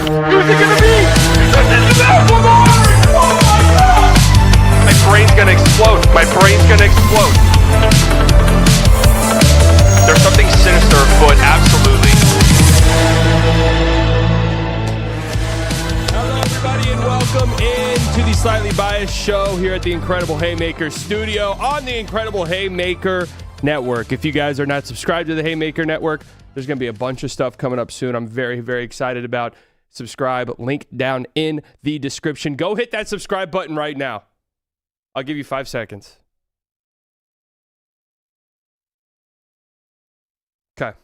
Who's it gonna be? Oh my God! My brain's gonna explode. My brain's gonna explode. There's something sinister afoot, absolutely. Hello, everybody, and welcome into the Slightly Biased Show here at the Incredible Haymaker studio on the Incredible Haymaker Network. If you guys are not subscribed to the Haymaker Network, there's going to be a bunch of stuff coming up soon. I'm very, very excited about. Subscribe, link down in the description. Go hit that subscribe button right now. I'll give you 5 seconds. Okay.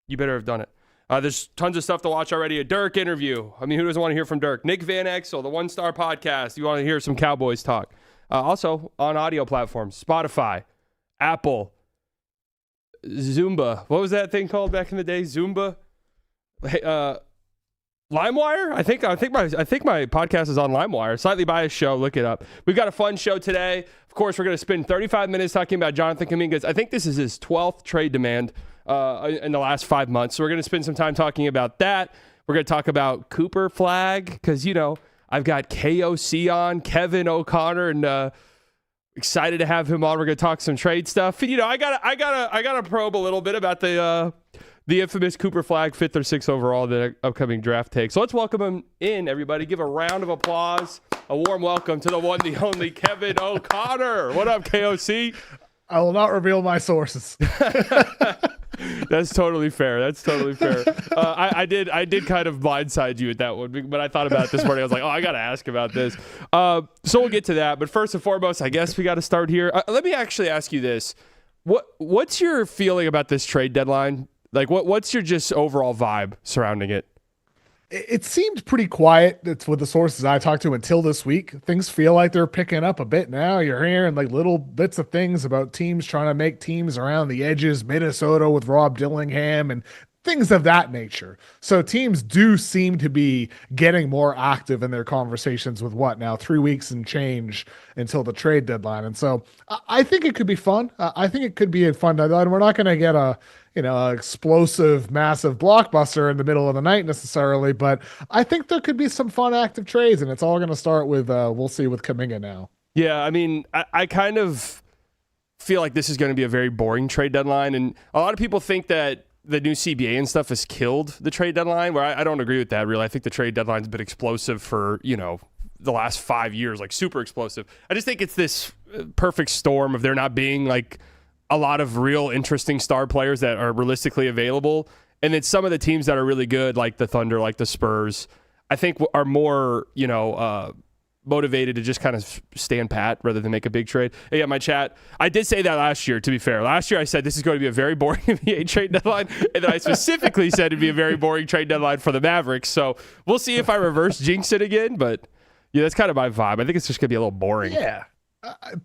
You better have done it. There's tons of stuff to watch already. A Dirk interview. I mean, who doesn't want to hear from Dirk? Nick Van Exel, the One Star Podcast. You want to hear some Cowboys talk. Also on audio platforms, Spotify, Apple, Zumba. What was that thing called back in the day? Zumba? LimeWire? I think my podcast is on LimeWire. Slightly Biased Show. Look it up. We've got a fun show today. Of course, we're going to spend 35 minutes talking about Jonathan Kuminga. I think this is his 12th trade demand in the last 5 months. So we're going to spend some time talking about that. We're going to talk about Cooper Flag because, you know, I've got KOC on, Kevin O'Connor, and excited to have him on. We're going to talk some trade stuff. And, you know, I gotta probe a little bit about the infamous Cooper Flag, 5th or 6th overall, the upcoming draft take. So let's welcome him in, everybody. Give a round of applause, a warm welcome to the one, the only Kevin O'Connor. What up, KOC? I will not reveal my sources. That's totally fair. I did kind of blindside you at that one, but I thought about it this morning. I was like, I got to ask about this. So we'll get to that. But first and foremost, I guess we got to start here. Let me actually ask you this. What's your feeling about this trade deadline? Like, what's your just overall vibe surrounding it? It seemed pretty quiet. It's with the sources I talked to until this week. Things feel like they're picking up a bit now. You're hearing like little bits of things about teams trying to make teams around the edges, Minnesota with Rob Dillingham and things of that nature. So teams do seem to be getting more active in their conversations with now 3 weeks and change until the trade deadline. And so I think it could be fun. I think it could be a fun deadline. We're not going to get a explosive, massive blockbuster in the middle of the night necessarily, but I think there could be some fun active trades, and it's all going to start with, we'll see with Kuminga now. Yeah, I mean, I kind of feel like this is going to be a very boring trade deadline, and a lot of people think that the new CBA and stuff has killed the trade deadline, where I don't agree with that, really. I think the trade deadline's been explosive for, the last 5 years, like super explosive. I just think it's this perfect storm of there not being, like, a lot of real interesting star players that are realistically available. And then some of the teams that are really good, like the Thunder, like the Spurs, I think are more, motivated to just kind of stand pat rather than make a big trade. Yeah, my chat, I did say that last year, to be fair. Last year I said this is going to be a very boring NBA trade deadline, and then I specifically said it'd be a very boring trade deadline for the Mavericks. So we'll see if I reverse jinx it again, but yeah, that's kind of my vibe. I think it's just going to be a little boring. Yeah.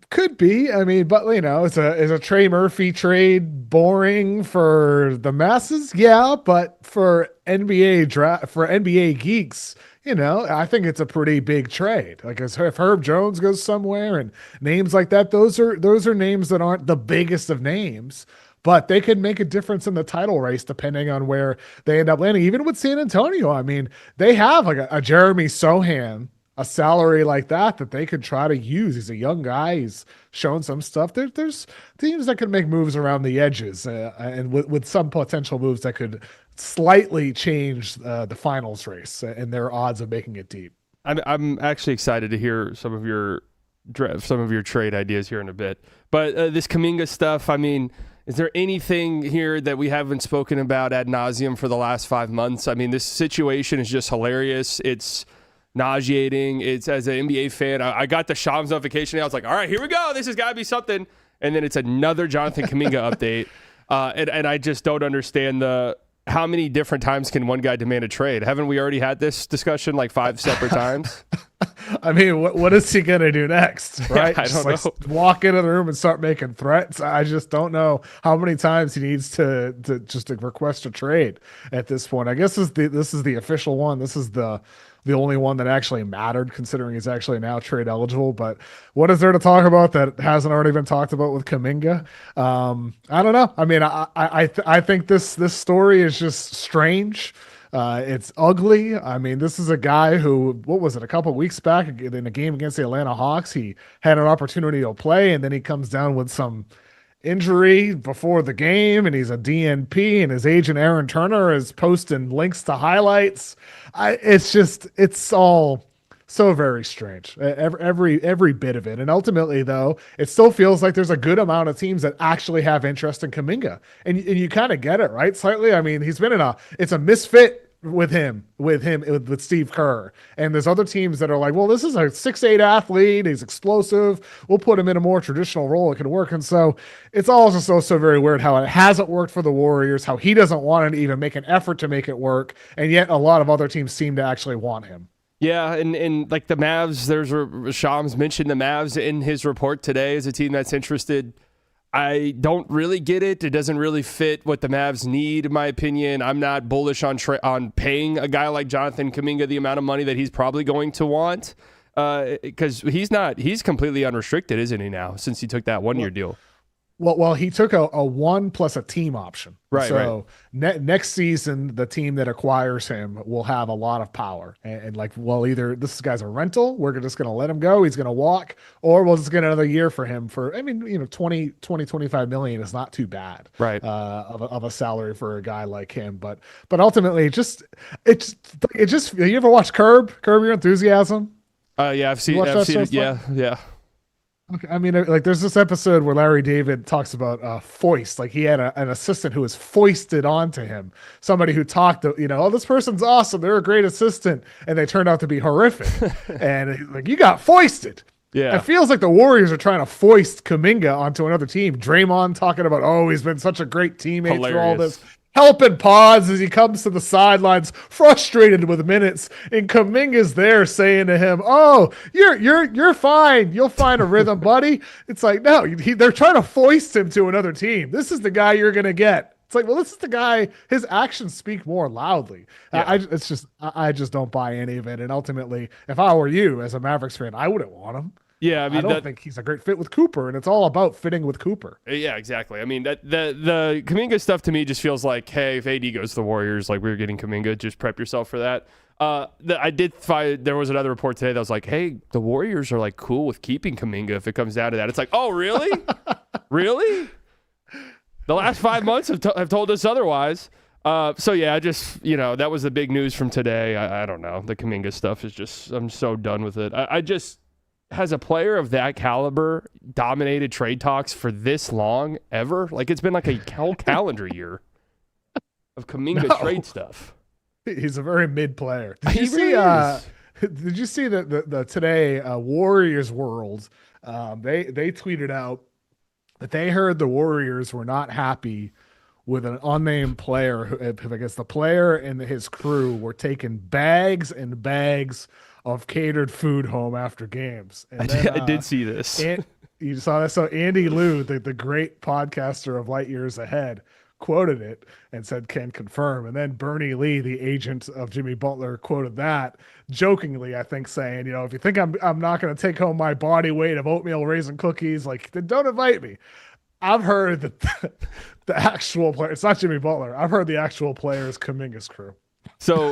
Could be. I mean, but is a Trey Murphy trade boring for the masses? Yeah, but for NBA geeks, I think it's a pretty big trade. Like if Herb Jones goes somewhere and names like that, those are names that aren't the biggest of names, but they could make a difference in the title race depending on where they end up landing. Even with San Antonio, I mean, they have like a Jeremy Sohan, a salary like that they could try to use. He's a young guy. He's shown some stuff. There's teams that can make moves around the edges and with some potential moves that could slightly change the finals race and their odds of making it deep. I'm actually excited to hear some of your trade ideas here in a bit. But this Kuminga stuff, I mean, is there anything here that we haven't spoken about ad nauseum for the last 5 months? I mean, this situation is just hilarious. It's nauseating. It's, as an NBA fan, I got the Shams notification. I was like, all right, here we go. This has got to be something. And then it's another Jonathan Kuminga update. And I just don't understand how many different times can one guy demand a trade? Haven't we already had this discussion like 5 separate times? I mean, what is he going to do next, right? I don't know. Walk into the room and start making threats. I just don't know how many times he needs to request a trade at this point. I guess this is the official one. This is the only one that actually mattered, considering he's actually now trade eligible. But what is there to talk about that hasn't already been talked about with Kuminga? I don't know. I mean, I think this story is just strange. It's ugly. I mean, this is a guy who, what was it, a couple weeks back in a game against the Atlanta Hawks, he had an opportunity to play, and then he comes down with some injury before the game, and he's a DNP, and his agent Aaron Turner is posting links to highlights. It's all so very strange. Every bit of it. And ultimately, though, it still feels like there's a good amount of teams that actually have interest in Kuminga. And you kind of get it, right? Slightly. I mean, he's been it's a misfit with Steve Kerr. And there's other teams that are like, well, this is a 6'8" athlete. He's explosive. We'll put him in a more traditional role. It can work. And so it's all just so very weird how it hasn't worked for the Warriors, how he doesn't want to even make an effort to make it work. And yet a lot of other teams seem to actually want him. Yeah, and like the Mavs, Shams mentioned the Mavs in his report today as a team that's interested. I don't really get it. It doesn't really fit what the Mavs need, in my opinion. I'm not bullish on paying a guy like Jonathan Kuminga the amount of money that he's probably going to want, because he's completely unrestricted, isn't he now, since he took that 1-year deal? Well, he took a 1 plus a team option. Right. So next season, the team that acquires him will have a lot of power. And like, well, either this guy's a rental, we're just going to let him go, he's going to walk, or we'll just get another year for him for, I mean, 25 million is not too bad. Right. Of a salary for a guy like him. But ultimately, you ever watch Curb Your Enthusiasm? Yeah, I've seen it. Yeah. Okay, I mean, like, there's this episode where Larry David talks about foist. Like, he had an assistant who was foisted onto him. Somebody who talked, oh, this person's awesome. They're a great assistant. And they turned out to be horrific. And he's like, you got foisted. Yeah. It feels like the Warriors are trying to foist Kuminga onto another team. Draymond talking about, oh, he's been such a great teammate through all this. Helping pause as he comes to the sidelines, frustrated with minutes, and Kuminga's there saying to him, "Oh, you're fine. You'll find a rhythm, buddy." It's like, no, they're trying to foist him to another team. This is the guy you're gonna get. It's like, well, this is the guy. His actions speak more loudly. Yeah. I just don't buy any of it. And ultimately, if I were you as a Mavericks fan, I wouldn't want him. Yeah, I mean, I don't think he's a great fit with Cooper, and it's all about fitting with Cooper. Yeah, exactly. I mean, the Kuminga stuff to me just feels like, hey, if AD goes to the Warriors, like, we're getting Kuminga, just prep yourself for that. I did find there was another report today that was like, hey, the Warriors are like cool with keeping Kuminga if it comes down to that. It's like, oh, really? Really? The last 5 months have told us otherwise. So yeah, just, that was the big news from today. I don't know. The Kuminga stuff is just, I'm so done with it. I just, has a player of that caliber dominated trade talks for this long ever? Like, it's been like a whole calendar year of Kuminga trade stuff. He's a very mid player. Did you see the today Warriors World? They tweeted out that they heard the Warriors were not happy with an unnamed player who, I guess the player and his crew were taking bags and bags of catered food home after games. And I did see this. You saw that? So Andy Liu, the great podcaster of Light Years Ahead, quoted it and said, can confirm. And then Bernie Lee, the agent of Jimmy Butler, quoted that jokingly, I think, saying, if you think I'm not going to take home my body weight of oatmeal raisin cookies, like, then don't invite me. I've heard that the actual player, it's not Jimmy Butler. I've heard the actual player is Kuminga's crew. So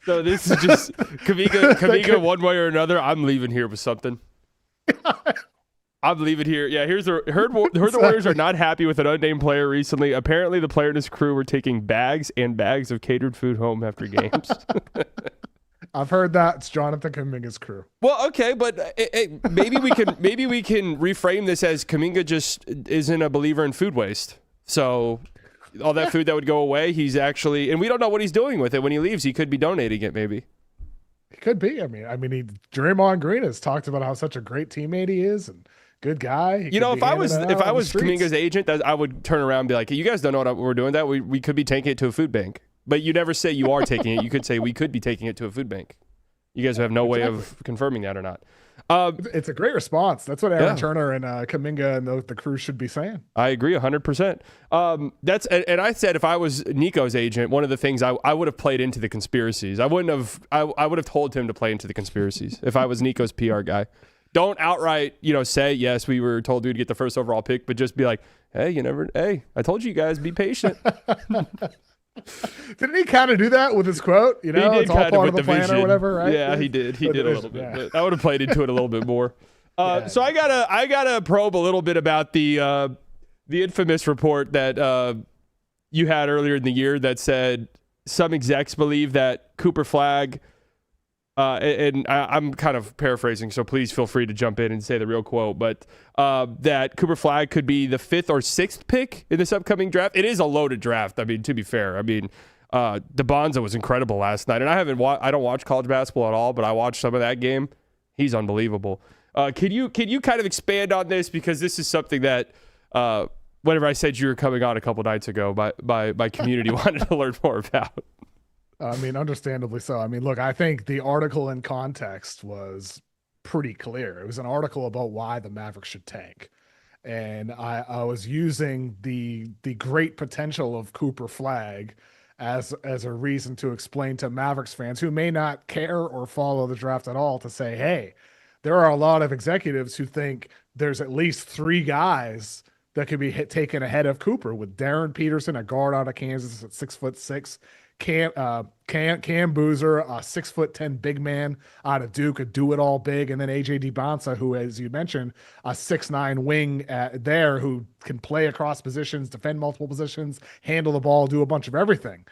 this is just Kuminga one way or another. I'm leaving here with something. I'm leaving here. Yeah, heard the Warriors are not happy with an unnamed player recently. Apparently, the player and his crew were taking bags and bags of catered food home after games. I've heard that it's Jonathan Kuminga's crew. Well, okay, but maybe we can reframe this as Kuminga just isn't a believer in food waste. So all that food that would go away, he's actually, and we don't know what he's doing with it when he leaves. He could be donating it, maybe. He could be. I mean, Draymond Green has talked about how such a great teammate he is and good guy. If I was Kuminga's agent, I would turn around and be like, hey, you guys don't know what we're doing. That we could be taking it to a food bank. But you never say you are taking it. You could say we could be taking it to a food bank. You guys have no way of confirming that or not. It's a great response. That's what Aaron Turner and Kuminga and the crew should be saying. I agree 100%. And I said if I was Nico's agent, one of the things I would have played into the conspiracies. I would have told him to play into the conspiracies if I was Nico's PR guy. Don't outright, say, yes, we were told we'd get the first overall pick, but just be like, hey, I told you guys, be patient. Didn't he kind of do that with his quote? You know, He did it's all kind of part with of the plan vision. or whatever, right? Yeah, he did. He With did the a little vision, bit. yeah. But that would have played into it a little bit more. So I gotta probe a little bit about the infamous report that you had earlier in the year that said some execs believe that Cooper Flagg, I'm kind of paraphrasing, so please feel free to jump in and say the real quote, but that Cooper Flagg could be the 5th or 6th pick in this upcoming draft. It is a loaded draft. I mean, to be fair, DeBonza was incredible last night, and I don't watch college basketball at all, but I watched some of that game. He's unbelievable. Can you kind of expand on this, because this is something that whenever I said you were coming on a couple nights ago, my community wanted to learn more about. I mean, understandably so. I mean, look, I think the article in context was pretty clear. It was an article about why the Mavericks should tank. And I was using the great potential of Cooper Flagg as a reason to explain to Mavericks fans who may not care or follow the draft at all, to say, hey, there are a lot of executives who think there's at least 3 guys that could be taken ahead of Cooper, with Darren Peterson, a guard out of Kansas at 6'6", Cam Boozer, a 6'10" big man out of Duke, a do-it-all big, and then AJ DeBonsa, who, as you mentioned, a 6'9" wing there, who can play across positions, defend multiple positions, handle the ball, do a bunch of everything.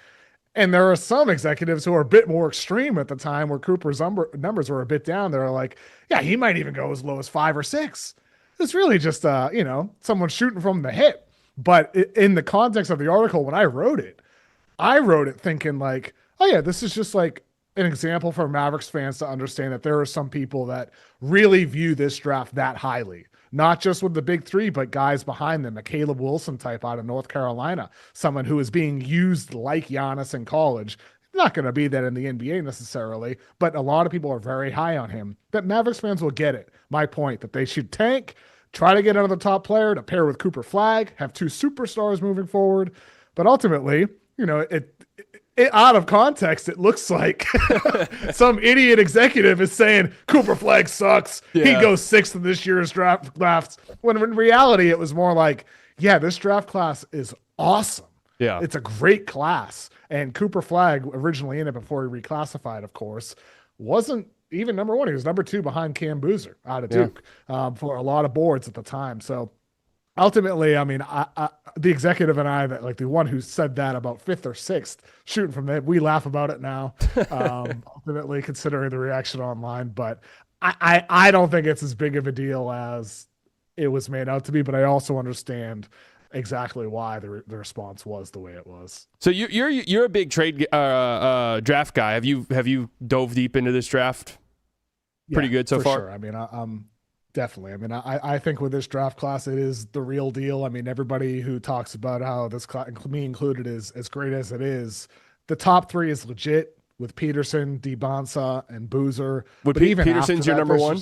And there are some executives who are a bit more extreme at the time, where Cooper's numbers were a bit down. They're like, yeah, he might even go as low as 5 or 6. It's really just, someone shooting from the hip. But in the context of the article, when I wrote it thinking like, oh yeah, this is just like an example for Mavericks fans to understand that there are some people that really view this draft that highly. Not just with the big 3, but guys behind them, a Caleb Wilson type out of North Carolina, someone who is being used like Giannis in college. Not going to be that in the NBA necessarily, but a lot of people are very high on him. But Mavericks fans will get it. My point, that they should tank, try to get another top player to pair with Cooper Flagg, have 2 superstars moving forward. But ultimately, it out of context, it looks like some idiot executive is saying Cooper Flagg sucks. Yeah. He goes 6th in this year's drafts. When in reality, it was more like, yeah, this draft class is awesome. Yeah, it's a great class. And Cooper Flagg, originally in it before he reclassified, of course, wasn't even number 1. He was number 2 behind Cam Boozer out of Duke for a lot of boards at the time. So ultimately, I mean, the executive and I, that like the one who said that about 5th or 6th shooting from that, we laugh about it now. Ultimately, considering the reaction online, but I don't think it's as big of a deal as it was made out to be. But I also understand exactly why the response was the way it was. So you're a big trade draft guy. Have you dove deep into this draft? Pretty good so far. Sure. I mean, I'm definitely. I mean, I think with this draft class, it is the real deal. I mean, everybody who talks about how this class, me included, is as great as it is. The top 3 is legit with Peterson, DeBonsa, and Boozer. But even Peterson's your number 1?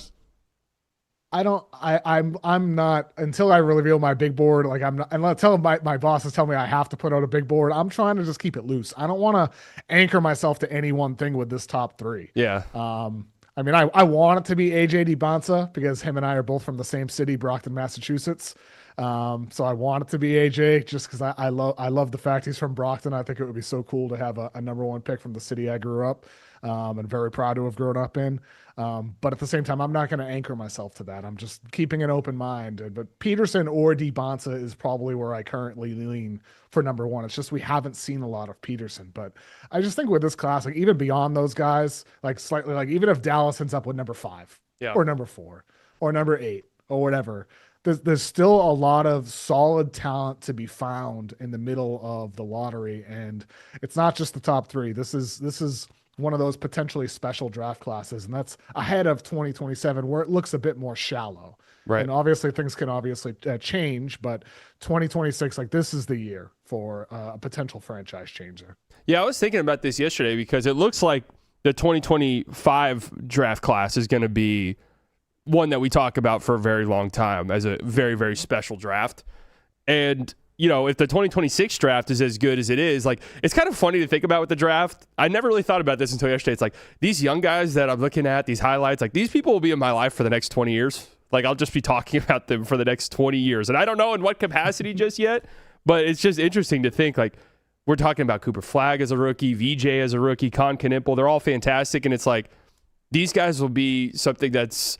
I'm not, until I reveal my big board. Like, I'm not, until my bosses tell me I have to put out a big board. I'm trying to just keep it loose. I don't want to anchor myself to any one thing with this top 3. Yeah. I mean, I want it to be AJ DeBonsa because him and I are both from the same city, Brockton, Massachusetts. So I want it to be AJ just because I love the fact he's from Brockton. I think it would be so cool to have a number 1 pick from the city I grew up, and very proud to have grown up in. But at the same time, I'm not going to anchor myself to that. I'm just keeping an open mind. But Peterson or DeBonsa is probably where I currently lean for number 1. It's just we haven't seen a lot of Peterson. But I just think with this class, like even beyond those guys, like slightly, like even if Dallas ends up with number 5 or number 4 or number 8 or whatever, there's still a lot of solid talent to be found in the middle of the lottery. And it's not just the top 3. This is one of those potentially special draft classes, and that's ahead of 2027 where it looks a bit more shallow. Right. And obviously things can change, but 2026, like this is the year for a potential franchise changer. Yeah, I was thinking about this yesterday because it looks like the 2025 draft class is going to be one that we talk about for a very long time as a very, very special draft. And if the 2026 draft is as good as it is, like, it's kind of funny to think about with the draft. I never really thought about this until yesterday. It's like these young guys that I'm looking at, these highlights, like these people will be in my life for the next 20 years. Like, I'll just be talking about them for the next 20 years. And I don't know in what capacity just yet, but it's just interesting to think, like, we're talking about Cooper Flagg as a rookie, VJ as a rookie, Con Knipple. They're all fantastic. And it's like, these guys will be something that's,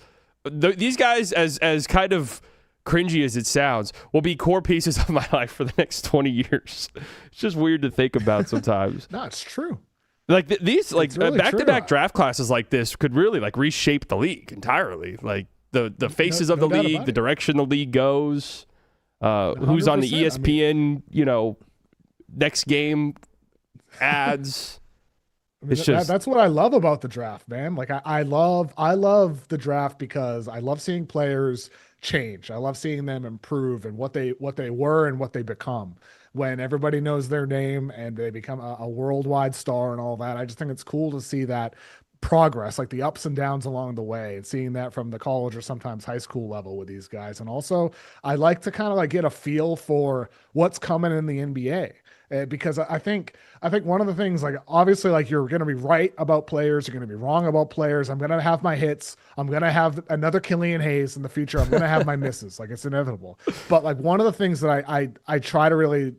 these guys, as kind of cringy as it sounds, will be core pieces of my life for the next 20 years. It's just weird to think about sometimes. No, it's true. Like these, like really back-to-back true. draft classes like this could really like reshape the league entirely. Like the faces of the doubt league, about the it. direction the league goes, who's on the 100%. ESPN, next game ads. I mean, It's just that's what I love about the draft, man. Like I love the draft because I love seeing players change. I love seeing them improve and what they were and what they become. When everybody knows their name and they become a worldwide star and all that, I just think it's cool to see that progress, like the ups and downs along the way, and seeing that from the college or sometimes high school level with these guys. And also, I like to kind of like get a feel for what's coming in the NBA. Because I think one of the things, like obviously, like you're going to be right about players, you're going to be wrong about players. I'm going to have my hits. I'm going to have another Killian Hayes in the future. I'm going to have my misses. Like it's inevitable. But like one of the things that I try to really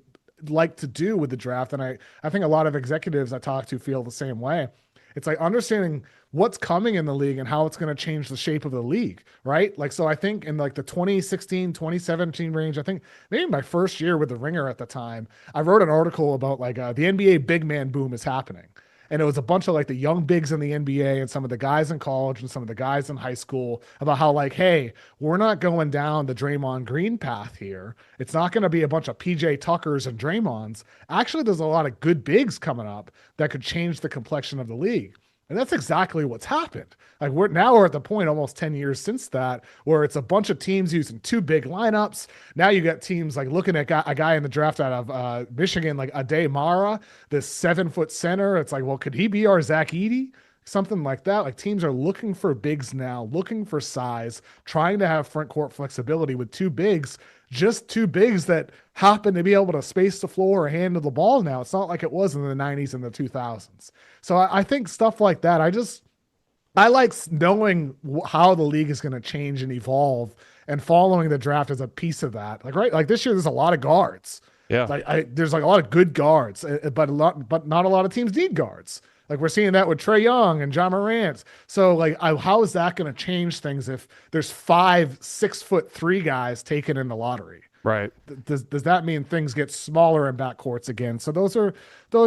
like to do with the draft, and I think a lot of executives I talk to feel the same way. It's like understanding what's coming in the league and how it's going to change the shape of the league, right? Like, so I think in like the 2016, 2017 range, I think maybe my first year with the Ringer at the time, I wrote an article about like the NBA big man boom is happening. And it was a bunch of like the young bigs in the NBA and some of the guys in college and some of the guys in high school about how like, hey, we're not going down the Draymond Green path here. It's not going to be a bunch of PJ Tuckers and Draymonds. Actually, there's a lot of good bigs coming up that could change the complexion of the league. And that's exactly what's happened. Like we're at the point almost 10 years since that, where it's a bunch of teams using two big lineups. Now you got teams like looking at a guy in the draft out of Michigan, like Ade Mara, this 7-foot center. It's like, well, could he be our Zach Edey? Something like that. Like teams are looking for bigs now, looking for size, trying to have front court flexibility with two bigs, just two bigs that happen to be able to space the floor or handle the ball now. It's not like it was in the 90s and the 2000s. So I think stuff like that, I like knowing how the league is going to change and evolve, and following the draft as a piece of that. Like, right, like this year, there's a lot of guards. yeah. Like there's like a lot of good guards, but not a lot of teams need guards. Like we're seeing that with Trae Young and John Morant. So like, how is that going to change things if there's 5 6'3" guys taken in the lottery? Right. Does that mean things get smaller in backcourts again? So those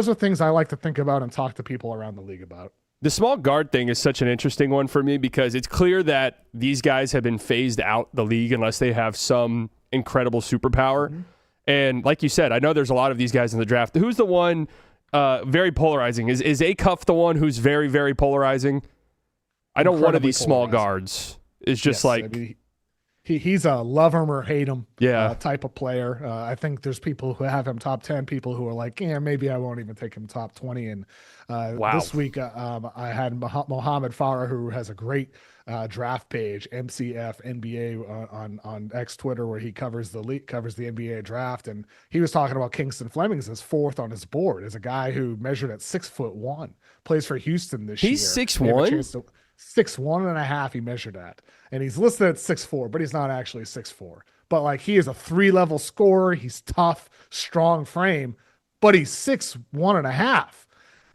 are things I like to think about and talk to people around the league about. The small guard thing is such an interesting one for me because it's clear that these guys have been phased out the league unless they have some incredible superpower. Mm-hmm. And like you said, I know there's a lot of these guys in the draft. Who's the one very polarizing? Is Acuff the one who's very, very polarizing? I know one of these small guards is just he's a love him or hate him type of player. I think there's people who have him top 10, people who are like, yeah, maybe I won't even take him top 20. And this week I had Mohammed Farah, who has a great draft page, MCF NBA on X Twitter, where he covers the NBA draft. And he was talking about Kingston Flemings as 4th on his board, as a guy who measured at 6'1", plays for Houston this year. He's 6'1"? 6'1.5" he measured at, and he's listed at 6'4", but he's not actually 6'4". But like, he is a 3-level scorer. He's tough, strong frame, but he's 6'1.5".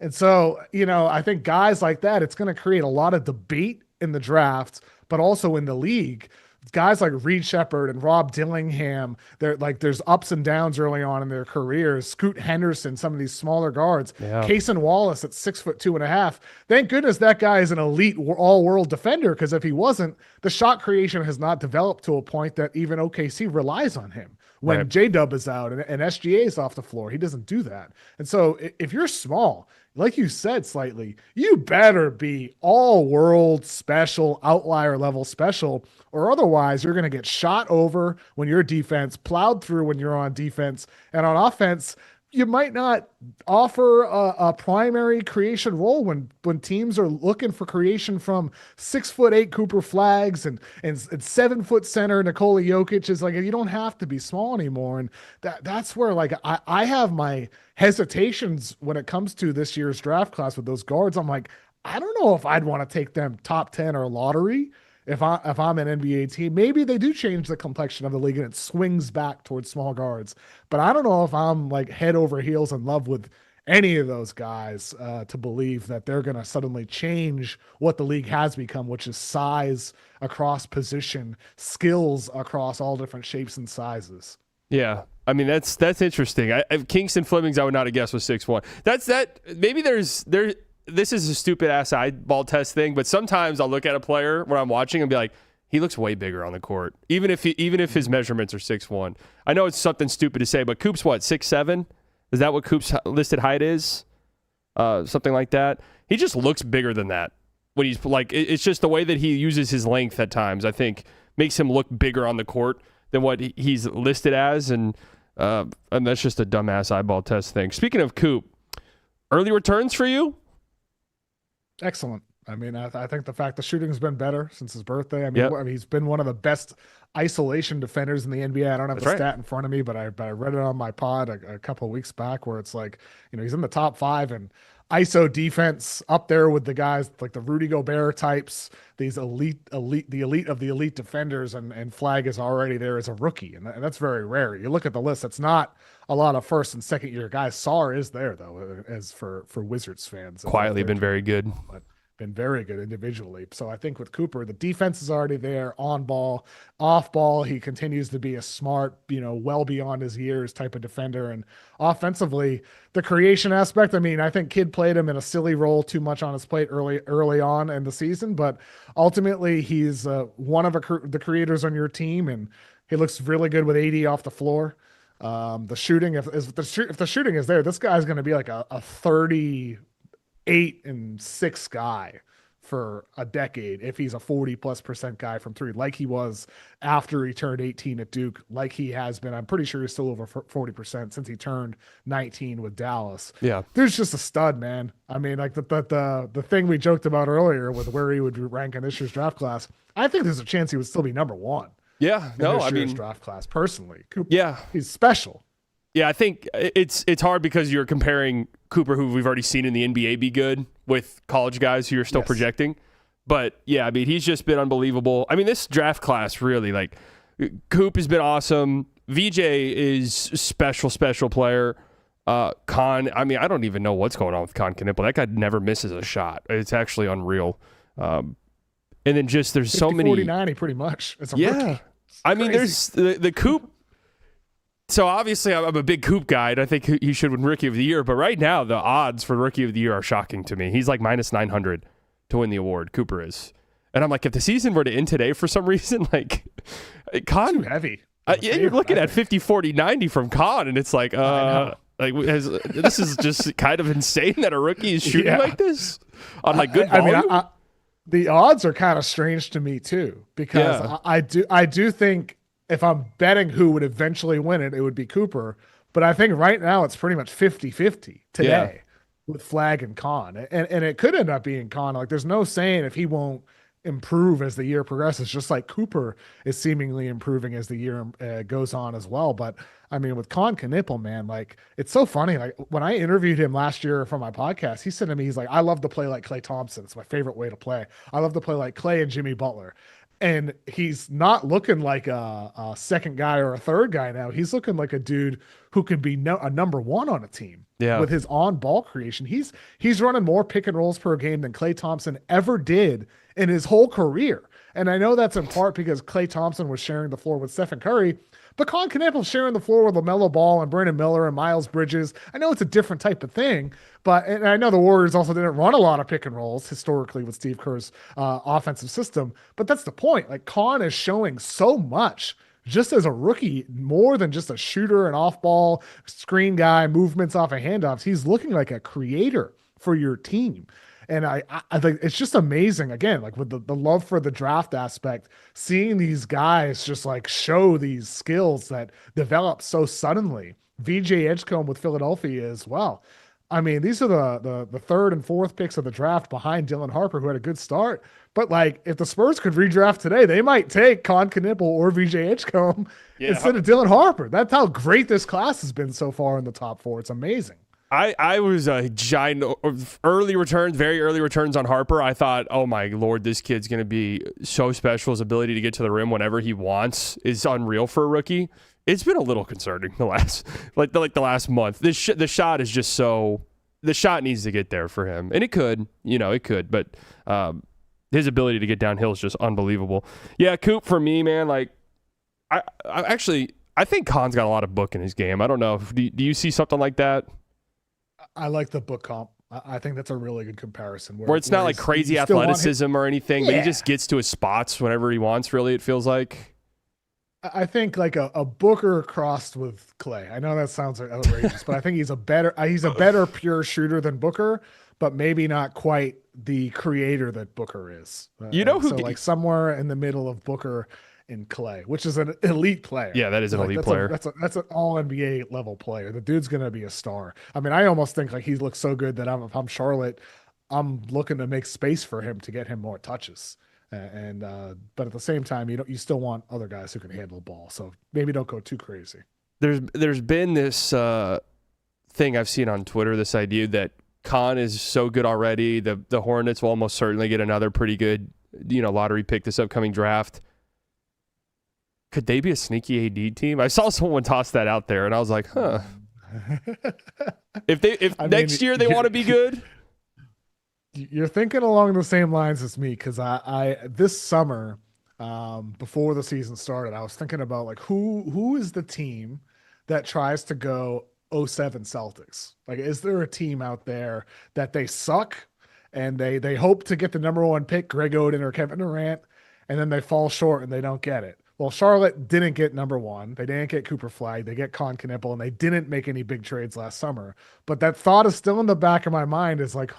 And so, I think guys like that, it's going to create a lot of debate in the draft, but also in the league. Guys like Reed Shepherd and Rob Dillingham, there's ups and downs early on in their careers. Scoot Henderson, some of these smaller guards. Yeah. Cason Wallace at 6'2.5". Thank goodness that guy is an elite all-world defender, because if he wasn't, the shot creation has not developed to a point that even OKC relies on him. When J-Dub is out and SGA is off the floor, he doesn't do that. And so if you're small, like you said, slightly, you better be all-world special, outlier level special, or otherwise you're going to get shot over when you're defense, plowed through when you're on defense, and on offense, you might not offer a primary creation role when teams are looking for creation from 6'8" Cooper Flaggs and 7-foot center Nikola Jokic. Is like, you don't have to be small anymore. And that's where like I have my hesitations when it comes to this year's draft class with those guards. I'm like, I don't know if I'd want to take them top 10 or lottery, if I'm an NBA team, maybe they do change the complexion of the league and it swings back towards small guards. But I don't know if I'm like head over heels in love with any of those guys to believe that they're going to suddenly change what the league has become, which is size across position, skills across all different shapes and sizes. Yeah. I mean, that's interesting. Kingston Flemings, I would not have guessed was 6'1". Maybe this is a stupid ass eyeball test thing, but sometimes I'll look at a player when I'm watching and be like, he looks way bigger on the court, even if his measurements are 6'1". I know it's something stupid to say, but Coop's what, 6'7"? Is that what Coop's listed height is? Something like that. He just looks bigger than that. When he's like, it's just the way that he uses his length at times, I think, makes him look bigger on the court than what he's listed as, and that's just a dumbass eyeball test thing. Speaking of Coop, early returns for you? Excellent. I mean, I think the fact the shooting's been better since his birthday. I mean, he's been one of the best isolation defenders in the NBA. I don't have the stat in front of me, but I read it on my pod a couple of weeks back where it's like, he's in the top 5 and ISO defense up there with the guys like the Rudy Gobert types, these the elite of the elite defenders, and Flag is already there as a rookie. And that's very rare. You look at the list, that's not a lot of first and second year guys. Saar is there though, as for Wizards fans. Quietly been very good. But been very good individually. So I think with Cooper, the defense is already there on ball, off ball. He continues to be a smart, well beyond his years type of defender. And offensively, the creation aspect, I mean, I think Kidd played him in a silly role too much on his plate early on in the season, but ultimately he's one of the creators on your team, and he looks really good with 80 off the floor. The shooting, if the shooting is there, this guy's going to be like a 38 and 6 guy for a decade if he's a 40+% guy from 3, like he was after he turned 18 at Duke, like he has been. I'm pretty sure he's still over 40% since he turned 19 with Dallas. Yeah, there's just a stud, man. I mean, like the thing we joked about earlier with where he would rank in this year's draft class, I think there's a chance he would still be number 1. Yeah, Draft class personally. Cooper, he's special. Yeah, I think it's hard because you're comparing Cooper, who we've already seen in the NBA be good, with college guys who you're still projecting. But yeah, I mean, he's just been unbelievable. I mean, this draft class really, like, Coop has been awesome. VJ is special player. Khan, I mean, I don't even know what's going on with Khan Knippel. That guy never misses a shot. It's actually unreal. And then just there's so many 40-90 pretty much. It's a rookie. I mean, there's the Coop. So obviously I'm a big Coop guy, and I think he should win Rookie of the Year. But right now the odds for Rookie of the Year are shocking to me. He's like -900 to win the award. Cooper is, and I'm like, if the season were to end today for some reason, like Khan, too heavy. You're looking at 50, 40, 90 from Khan, and it's like, this is just kind of insane that a rookie is shooting like this on like good volume. I mean, the odds are kind of strange to me too, because I do think, if I'm betting who would eventually win it, it would be Cooper. But I think right now it's pretty much 50-50 today with Flag and Khan. And it could end up being Khan. Like, there's no saying if he won't improve as the year progresses, just like Cooper is seemingly improving as the year goes on as well. But I mean, with Khan Knippel, man, like, it's so funny. Like, when I interviewed him last year for my podcast, he said to me, he's like, I love to play like Klay Thompson. It's my favorite way to play. I love to play like Klay and Jimmy Butler. And he's not looking like a second guy or a third guy now. He's looking like a dude who could be a number 1 on a team with his on-ball creation. He's running more pick and rolls per game than Klay Thompson ever did in his whole career. And I know that's in part because Klay Thompson was sharing the floor with Stephen Curry, but Colin Knippel sharing the floor with LaMelo Ball and Brandon Miller and Miles Bridges. I know it's a different type of thing, and I know the Warriors also didn't run a lot of pick and rolls historically with Steve Kerr's offensive system, but that's the point. Like, Khan is showing so much just as a rookie, more than just a shooter, an off-ball screen guy, movements off of handoffs. He's looking like a creator for your team. And I think it's just amazing, again, like with the love for the draft aspect, seeing these guys just like show these skills that develop so suddenly. VJ Edgecombe with Philadelphia as well. I mean, these are the third and fourth picks of the draft behind Dylan Harper, who had a good start. But like, if the Spurs could redraft today, they might take Con Knippel or VJ Edgecombe instead of Dylan Harper. That's how great this class has been so far in the top 4. It's amazing. I was a giant early returns, very early returns on Harper. I thought, oh my Lord, this kid's going to be so special. His ability to get to the rim whenever he wants is unreal for a rookie. It's been a little concerning the last the last month. The shot is just so, the shot needs to get there for him, and it could, but his ability to get downhill is just unbelievable. Yeah, Coop for me, man. Like I think Khan's got a lot of book in his game. I don't know. Do you see something like that? I like the book comp. I think that's a really good comparison. Where it's not like crazy athleticism or anything, but he just gets to his spots whenever he wants, really, it feels like. I think like a Booker crossed with Clay. I know that sounds outrageous, but I think he's a better pure shooter than Booker, but maybe not quite the creator that Booker is. Like somewhere in the middle of Booker and Clay, which is an elite player. Yeah, that is an elite player. That's an all NBA level player. The dude's gonna be a star. I mean, I almost think like he looks so good that if I'm Charlotte, I'm looking to make space for him to get him more touches. But at the same time, you still want other guys who can handle the ball. So maybe don't go too crazy. There's been this thing I've seen on Twitter, this idea that Khan is so good already. The Hornets will almost certainly get another pretty good, lottery pick this upcoming draft. Could they be a sneaky AD team? I saw someone toss that out there, and I was like, huh. If next year they want to be good. You're thinking along the same lines as me, because I this summer, before the season started, I was thinking about like who is the team that tries to go 07 Celtics? Like, is there a team out there that they suck and they hope to get the number one pick, Greg Oden or Kevin Durant, and then they fall short and they don't get it? Well, Charlotte didn't get number one. They didn't get Cooper Flag. They get Con Knippel, and they didn't make any big trades last summer. But that thought is still in the back of my mind, is like,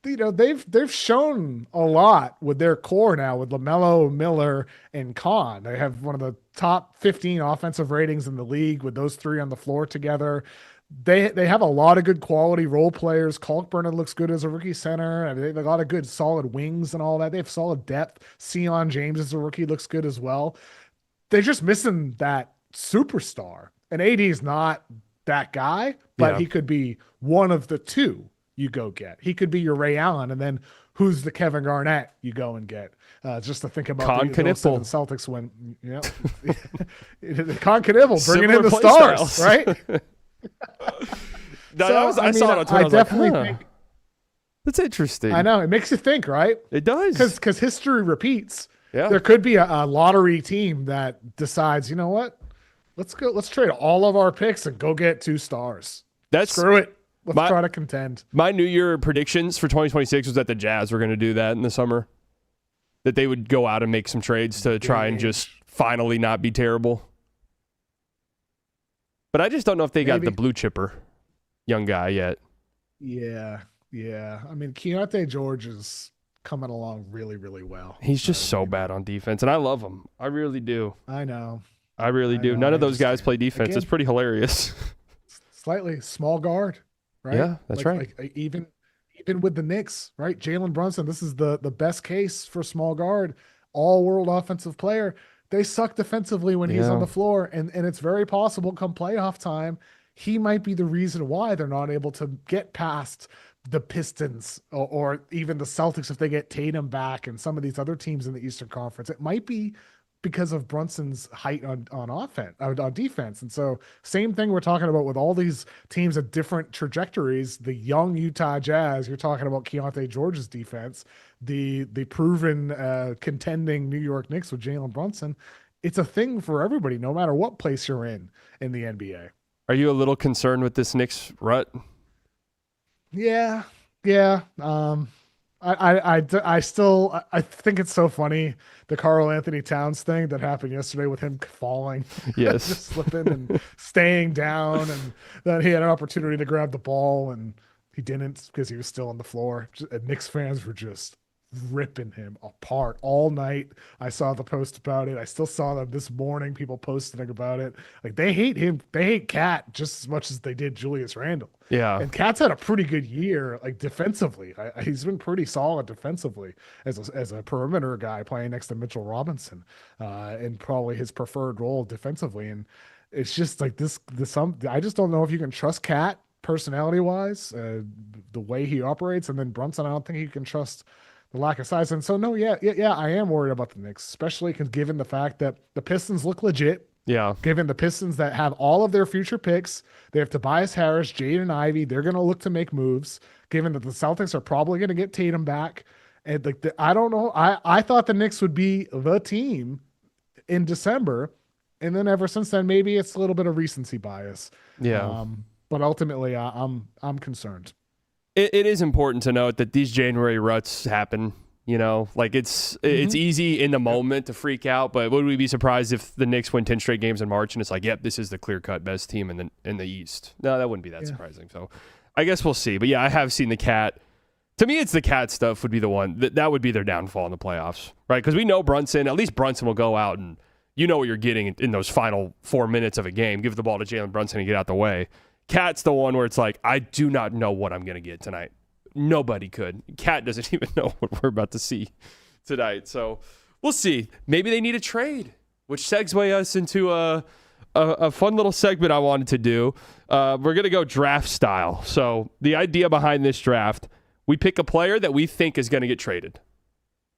they've shown a lot with their core now, with LaMelo, Miller, and Khan. They have one of the top 15 offensive ratings in the league with those three on the floor together. They have a lot of good quality role players. Kalkbrennan looks good as a rookie center. I mean, they have a lot of good solid wings and all that. They have solid depth. Sion James as a rookie looks good as well. They're just missing that superstar. And AD is not that guy, but he could be one of the two you go get. He could be your Ray Allen, and then who's the Kevin Garnett you go and get? Just to think about Con Knippel. Celtics when, Con Knippel bringing in the stars, styles. Right? I saw it on Twitter. I definitely think that's interesting. I know, it makes you think, right? It does, because history repeats. Yeah, there could be a lottery team that decides, you know what? Let's trade all of our picks and go get 2 stars. Screw it. Let's try to contend. My New Year predictions for 2026 was that the Jazz were going to do that in the summer. That they would go out and make some trades to try and just finally not be terrible. But I just don't know if they got the blue chipper young guy yet. Yeah. I mean, Keontae George is coming along really, really well. He's just so bad on defense, and I love him. I really do. I know. I really do. None of those guys play defense. Again, it's pretty hilarious. Slightly small guard, right? Yeah, that's right. Like even with the Knicks, right? Jalen Brunson, this is the best case for small guard, all-world offensive player. They suck defensively when he's on the floor, and it's very possible come playoff time, he might be the reason why they're not able to get past the Pistons or even the Celtics if they get Tatum back and some of these other teams in the Eastern Conference. It might be because of Brunson's height on defense. And so same thing we're talking about with all these teams at different trajectories. The young Utah Jazz, you're talking about Keontae George's defense, the proven contending New York Knicks with Jalen Brunson. It's a thing for everybody, no matter what place you're in the NBA. Are you a little concerned with this Knicks rut? Yeah. I still think it's so funny, the Karl Anthony Towns thing that happened yesterday with him falling, yes, just slipping and staying down, and then he had an opportunity to grab the ball and he didn't because he was still on the floor. And Knicks fans were just ripping him apart all night. I saw the post about it. I still saw them this morning, people posting about it. Like, they hate him. They hate Cat just as much as they did Julius Randle. Yeah. And Cat's had a pretty good year, like defensively. He's been pretty solid defensively as a perimeter guy playing next to Mitchell Robinson, and probably his preferred role defensively. And it's just like this I just don't know if you can trust Cat personality wise, the way he operates, and then Brunson, I don't think he can trust the lack of size. And so, no, yeah, I am worried about the Knicks, especially given the fact that the Pistons look legit. Yeah. Given the Pistons that have all of their future picks, they have Tobias Harris, Jaden Ivey. They're going to look to make moves. Given that the Celtics are probably going to get Tatum back, and I don't know. I thought the Knicks would be the team in December, and then ever since then, maybe it's a little bit of recency bias. Yeah. But ultimately, I'm concerned. It is important to note that these January ruts happen. Like it's easy in the moment to freak out, but would we be surprised if the Knicks win 10 straight games in March and it's like, yep, this is the clear-cut best team in the East? No, that wouldn't be that surprising. So I guess we'll see. But yeah, I have seen the Cat. To me, it's the Cat stuff would be the one that would be their downfall in the playoffs, right? Because we know at least Brunson will go out and you know what you're getting in those final 4 minutes of a game. Give the ball to Jalen Brunson and get out the way. Cat's the one where it's like, I do not know what I'm going to get tonight. Nobody could. Cat doesn't even know what we're about to see tonight. So we'll see. Maybe they need a trade, which segue us into a fun little segment I wanted to do. We're going to go draft style. So the idea behind this draft, we pick a player that we think is going to get traded.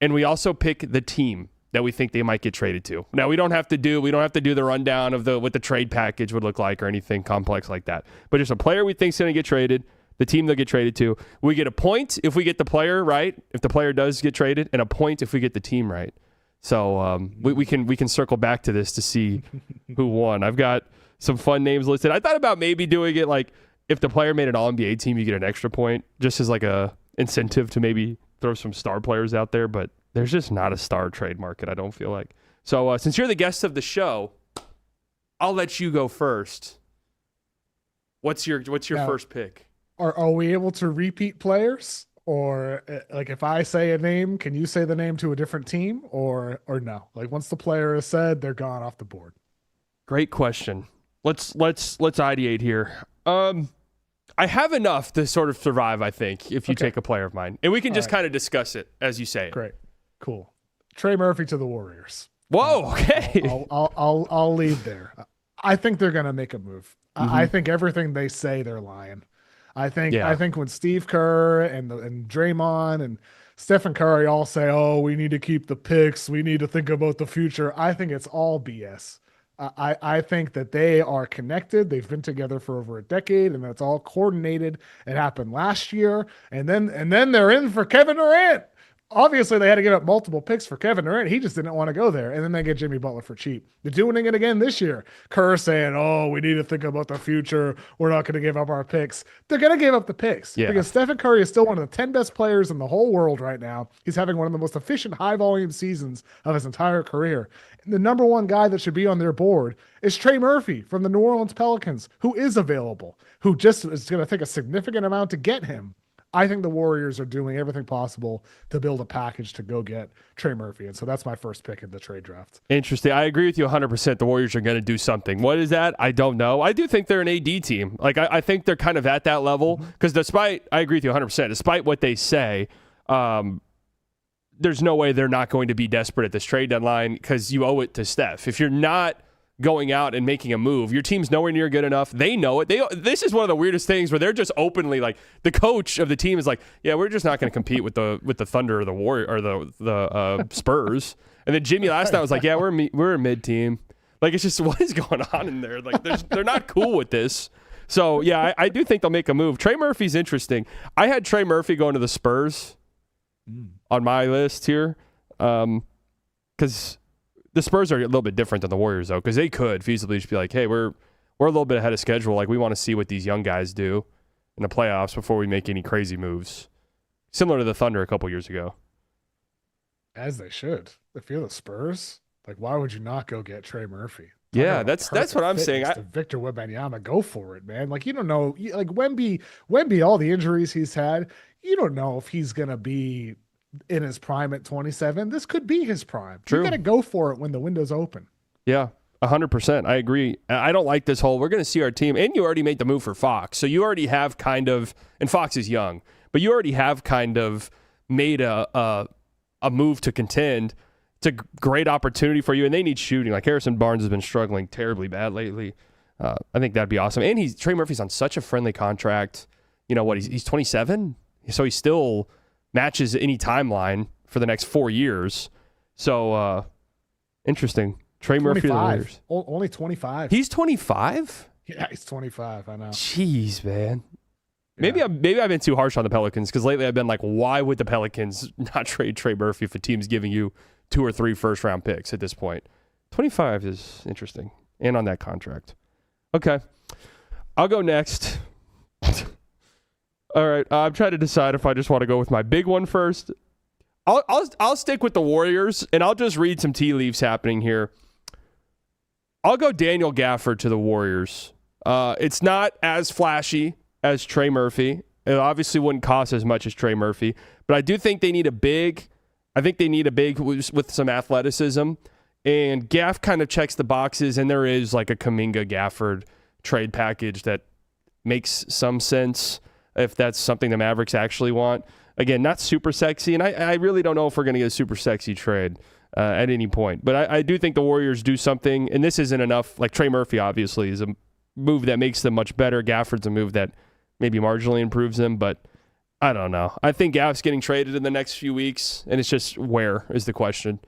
And we also pick the team that we think they might get traded to. Now, we don't have to do the rundown of what the trade package would look like or anything complex like that. But just a player we think is going to get traded, the team they'll get traded to. We get a point if we get the player right, if the player does get traded, and a point if we get the team right. So we can circle back to this to see who won. I've got some fun names listed. I thought about maybe doing it like if the player made an All-NBA team, you get an extra point, just as like a incentive to maybe throw some star players out there. But there's just not a star trade market, I don't feel like. So since you're the guest of the show, I'll let you go first. What's your first pick? Are we able to repeat players, or like if I say a name, can you say the name to a different team, or no? Like once the player is said, they're gone off the board. Great question. Let's ideate here. I have enough to sort of survive, I think, if you take a player of mine, and we can just kind of discuss it as you say it. Great, cool. Trey Murphy to the Warriors. Whoa, okay. I'll lead there. I think they're gonna make a move. I think everything they say, they're lying. I think when Steve Kerr and Draymond and Stephen Curry all say, "Oh, we need to keep the picks. We need to think about the future." I think it's all BS. I think that they are connected. They've been together for over a decade, and it's all coordinated. It happened last year, and then they're in for Kevin Durant. Obviously, they had to give up multiple picks for Kevin Durant. He just didn't want to go there. And then they get Jimmy Butler for cheap. They're doing it again this year. Kerr saying, "Oh, we need to think about the future. We're not going to give up our picks." They're going to give up the picks because Stephen Curry is still one of the 10 best players in the whole world right now. He's having one of the most efficient high-volume seasons of his entire career. And the number one guy that should be on their board is Trey Murphy from the New Orleans Pelicans, who is available, who just is going to take a significant amount to get him. I think the Warriors are doing everything possible to build a package to go get Trey Murphy. And so that's my first pick in the trade draft. Interesting. I agree with you 100%. The Warriors are going to do something. What is that? I don't know. I do think they're an AD team. Like, I think they're kind of at that level because I agree with you 100%, despite what they say, there's no way they're not going to be desperate at this trade deadline because you owe it to Steph. If you're not going out and making a move, your team's nowhere near good enough. They know it. This is one of the weirdest things where they're just openly like, the coach of the team is like, yeah, we're just not going to compete with the Thunder or the Warrior or the Spurs. And then Jimmy last night was like, yeah, we're a mid team. Like, it's just, what is going on in there? Like, they're not cool with this. So yeah, I do think they'll make a move. Trey Murphy's interesting. I had Trey Murphy going to the Spurs on my list here, because the Spurs are a little bit different than the Warriors, though, because they could feasibly just be like, hey, we're a little bit ahead of schedule. Like, we want to see what these young guys do in the playoffs before we make any crazy moves. Similar to the Thunder a couple years ago. As they should. If you're the Spurs, like, why would you not go get Trey Murphy? Yeah, that's what I'm saying. Victor Wembanyama, go for it, man. Like, you don't know, like Wemby, all the injuries he's had, you don't know if he's going to be in his prime at 27. This could be his prime. True. You got to go for it when the window's open. Yeah, 100%. I agree. I don't like this whole, we're going to see our team, and you already made the move for Fox. So you already have kind of, and Fox is young, but you already have kind of made a move to contend. It's a great opportunity for you, and they need shooting. Like, Harrison Barnes has been struggling terribly bad lately. I think that'd be awesome. And Trey Murphy's on such a friendly contract. You know what? He's 27, so he still matches any timeline for the next 4 years. So interesting. Trey Murphy, the Warriors. Only 25. He's 25. Yeah, he's 25. I know. Jeez, man. Yeah. Maybe I've been too harsh on the Pelicans because lately I've been like, why would the Pelicans not trade Trey Murphy if a team's giving you 2 or 3 first-round picks at this point? 25 is interesting, and on that contract. Okay, I'll go next. All right, I'm trying to decide if I just want to go with my big one first. I'll stick with the Warriors, and I'll just read some tea leaves happening here. I'll go Daniel Gafford to the Warriors. It's not as flashy as Trey Murphy. It obviously wouldn't cost as much as Trey Murphy, but I do think they need a big. I think they need a big with some athleticism, and Gaff kind of checks the boxes, and there is like a Kuminga Gafford trade package that makes some sense if that's something the Mavericks actually want. Again, not super sexy, and I really don't know if we're going to get a super sexy trade at any point. But I do think the Warriors do something, and this isn't enough. Like Trey Murphy, obviously, is a move that makes them much better. Gafford's a move that maybe marginally improves them, but I don't know. I think Gaff's getting traded in the next few weeks, and it's just where is the question.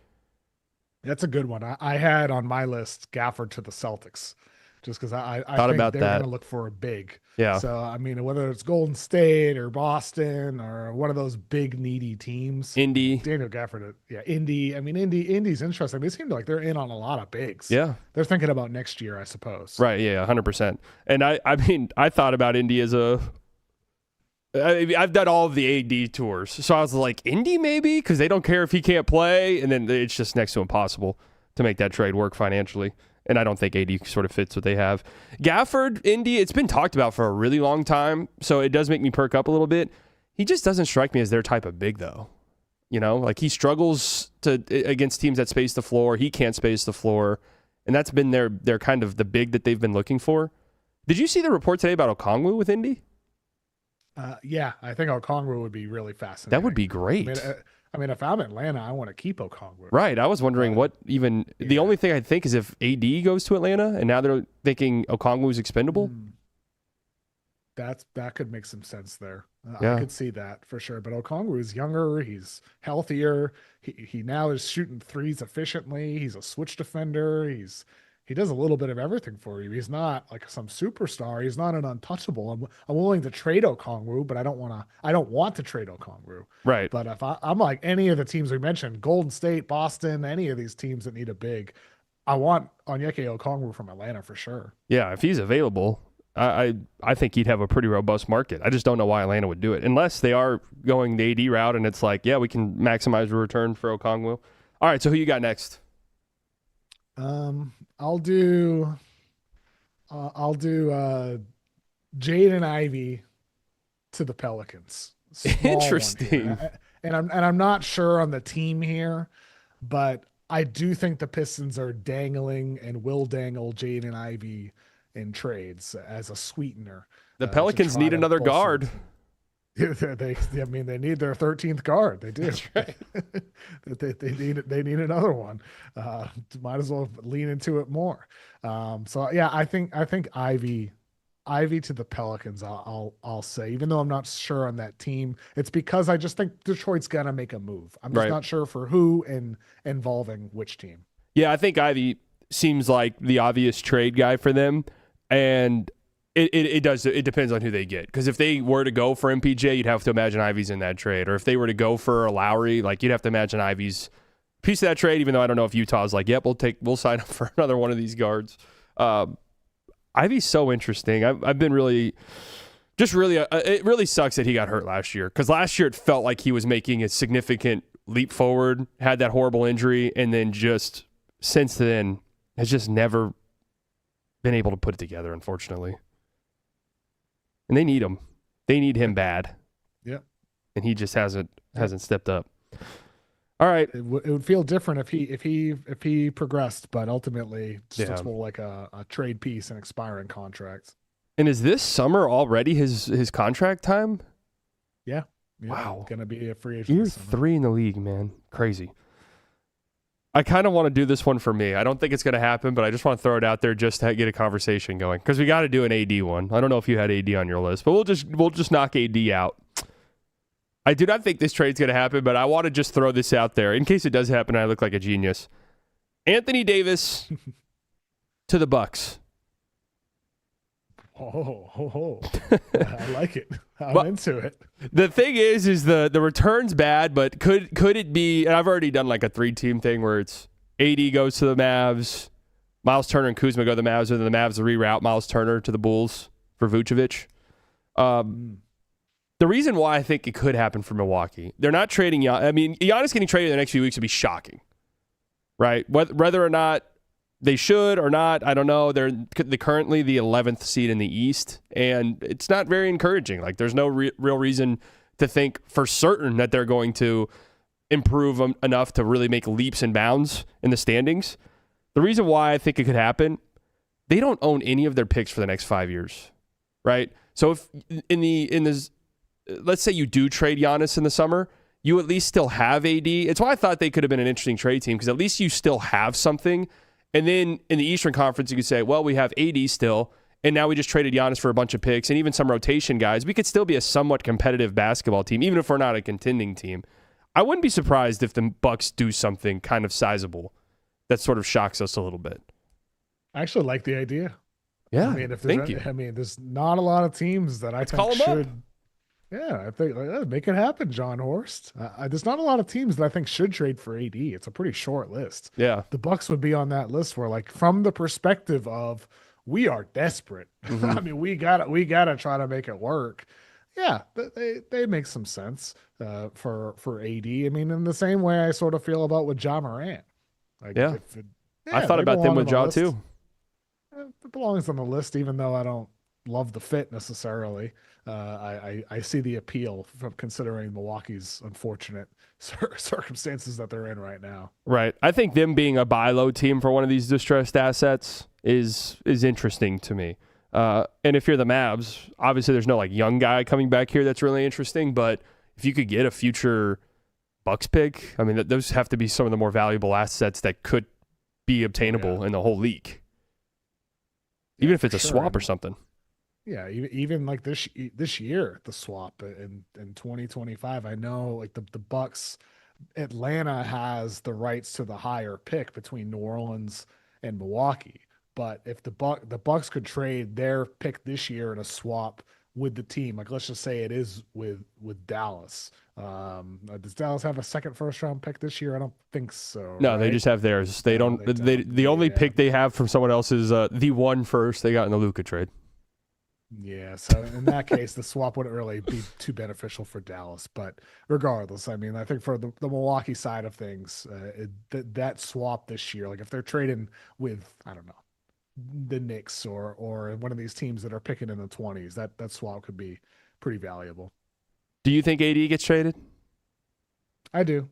That's a good one. I had on my list Gafford to the Celtics, just because I thought think about they're that. going to look for a big. Yeah. So, I mean, whether it's Golden State or Boston or one of those big needy teams. Indy. Daniel Gafford, yeah, Indy. I mean, Indy's interesting. They seem like they're in on a lot of bigs. Yeah. They're thinking about next year, I suppose. Right, yeah, 100%. And I mean, I thought about Indy as I've done all of the AD tours. So I was like, Indy maybe? Because they don't care if he can't play. And then it's just next to impossible to make that trade work financially. And I don't think AD sort of fits what they have. Gafford, Indy, it's been talked about for a really long time. So it does make me perk up a little bit. He just doesn't strike me as their type of big, though. You know, like he struggles against teams that space the floor. He can't space the floor. And that's been their kind of the big that they've been looking for. Did you see the report today about Okongwu with Indy? Yeah, I think Okongwu would be really fascinating. That would be great. I mean, if I'm Atlanta, I want to keep Okongwu. Right. I was wondering the only thing I think is if AD goes to Atlanta and now they're thinking Okongwu's expendable. That could make some sense there. Yeah. I could see that for sure. But Okongwu is younger. He's healthier. He now is shooting threes efficiently. He's a switch defender. He does a little bit of everything for you. He's not like some superstar. He's not an untouchable. I'm willing to trade Okongwu, but I don't want to trade Okongwu. Right. But if I'm like any of the teams we mentioned, Golden State, Boston, any of these teams that need a big, I want Onyeka Okongwu from Atlanta for sure. Yeah, if he's available, I think he'd have a pretty robust market. I just don't know why Atlanta would do it. Unless they are going the AD route and it's like, yeah, we can maximize the return for Okongwu. All right, so who you got next? I'll do Jaden Ivey to the Pelicans. Interesting. And I'm not sure on the team here, but I do think the Pistons are dangling and will dangle Jaden Ivey in trades as a sweetener. The Pelicans need another guard. They need their 13th guard. They do. That's right. they need another one. Might as well lean into it more. So yeah, I think Ivy to the Pelicans. I'll say, even though I'm not sure on that team, it's because I just think Detroit's gonna make a move. I'm just not sure for who and involving which team. Yeah, I think Ivy seems like the obvious trade guy for them, and it depends on who they get. Because if they were to go for MPJ, you'd have to imagine Ivy's in that trade. Or if they were to go for a Lowry, like you'd have to imagine Ivy's piece of that trade. Even though I don't know if Utah's like, yep, we'll sign up for another one of these guards. Ivy's so interesting. I've been really, it really sucks that he got hurt last year. Because last year it felt like he was making a significant leap forward. Had that horrible injury, and then just since then has just never been able to put it together. Unfortunately. And they need him. They need him bad. Yeah. And he just hasn't stepped up. All right. It would feel different if he progressed, but ultimately just more like a trade piece and expiring contracts. And is this summer already his contract time? Yeah. Wow. Gonna be a free agent. Year 3 in the league, man. Crazy. I kind of want to do this one for me. I don't think it's going to happen, but I just want to throw it out there just to get a conversation going because we got to do an AD one. I don't know if you had AD on your list, but we'll just knock AD out. I do not think this trade's going to happen, but I want to just throw this out there in case it does happen. I look like a genius. Anthony Davis to the Bucks. Oh. I like it. I'm into it. The thing is the return's bad, but could it be, and I've already done like a 3-team thing where it's AD goes to the Mavs, Miles Turner and Kuzma go to the Mavs, and then the Mavs reroute Miles Turner to the Bulls for Vucevic. The reason why I think it could happen for Milwaukee, they're not trading Giannis getting traded in the next few weeks would be shocking, right? Whether or not they should or not, I don't know. They're currently the 11th seed in the East, and it's not very encouraging. Like, there's no real reason to think for certain that they're going to improve enough to really make leaps and bounds in the standings. The reason why I think it could happen, they don't own any of their picks for the next 5 years, right? So if let's say you do trade Giannis in the summer, you at least still have AD. It's why I thought they could have been an interesting trade team, because at least you still have something. And then in the Eastern Conference, you could say, well, we have AD still, and now we just traded Giannis for a bunch of picks and even some rotation guys. We could still be a somewhat competitive basketball team, even if we're not a contending team. I wouldn't be surprised if the Bucks do something kind of sizable that sort of shocks us a little bit. I actually like the idea. Yeah, I mean, thank you. I mean, there's not a lot of teams that I think should. Yeah, I think make it happen, John Horst. There's not a lot of teams that I think should trade for AD. It's a pretty short list. Yeah, the Bucks would be on that list where, like, from the perspective of we are desperate. Mm-hmm. I mean, we gotta try to make it work. Yeah, they make some sense for AD. I mean, in the same way I sort of feel about with Ja Morant. Like, I thought about them with Ja too. It belongs on the list, even though I don't love the fit necessarily. I see the appeal from considering Milwaukee's unfortunate circumstances that they're in right now. Right. I think them being a buy low team for one of these distressed assets is interesting to me. And if you're the Mavs, obviously there's no like young guy coming back here that's really interesting, but if you could get a future Bucks pick, I mean, those have to be some of the more valuable assets that could be obtainable in the whole league. Even if it's a swap or something. Yeah, even like this year, the swap in 2025, I know like the Bucks, Atlanta has the rights to the higher pick between New Orleans and Milwaukee. But if the Bucks could trade their pick this year in a swap with the team, like let's just say it is with Dallas. Does Dallas have a second first round pick this year? I don't think so. No, right? They just have theirs. They don't. The only pick they have from someone else is the one first they got in the Luka trade. Yeah, so in that case, the swap wouldn't really be too beneficial for Dallas. But regardless, I mean, I think for the Milwaukee side of things, that swap this year, like if they're trading with, I don't know, the Knicks or one of these teams that are picking in the 20s, that swap could be pretty valuable. Do you think AD gets traded? I do.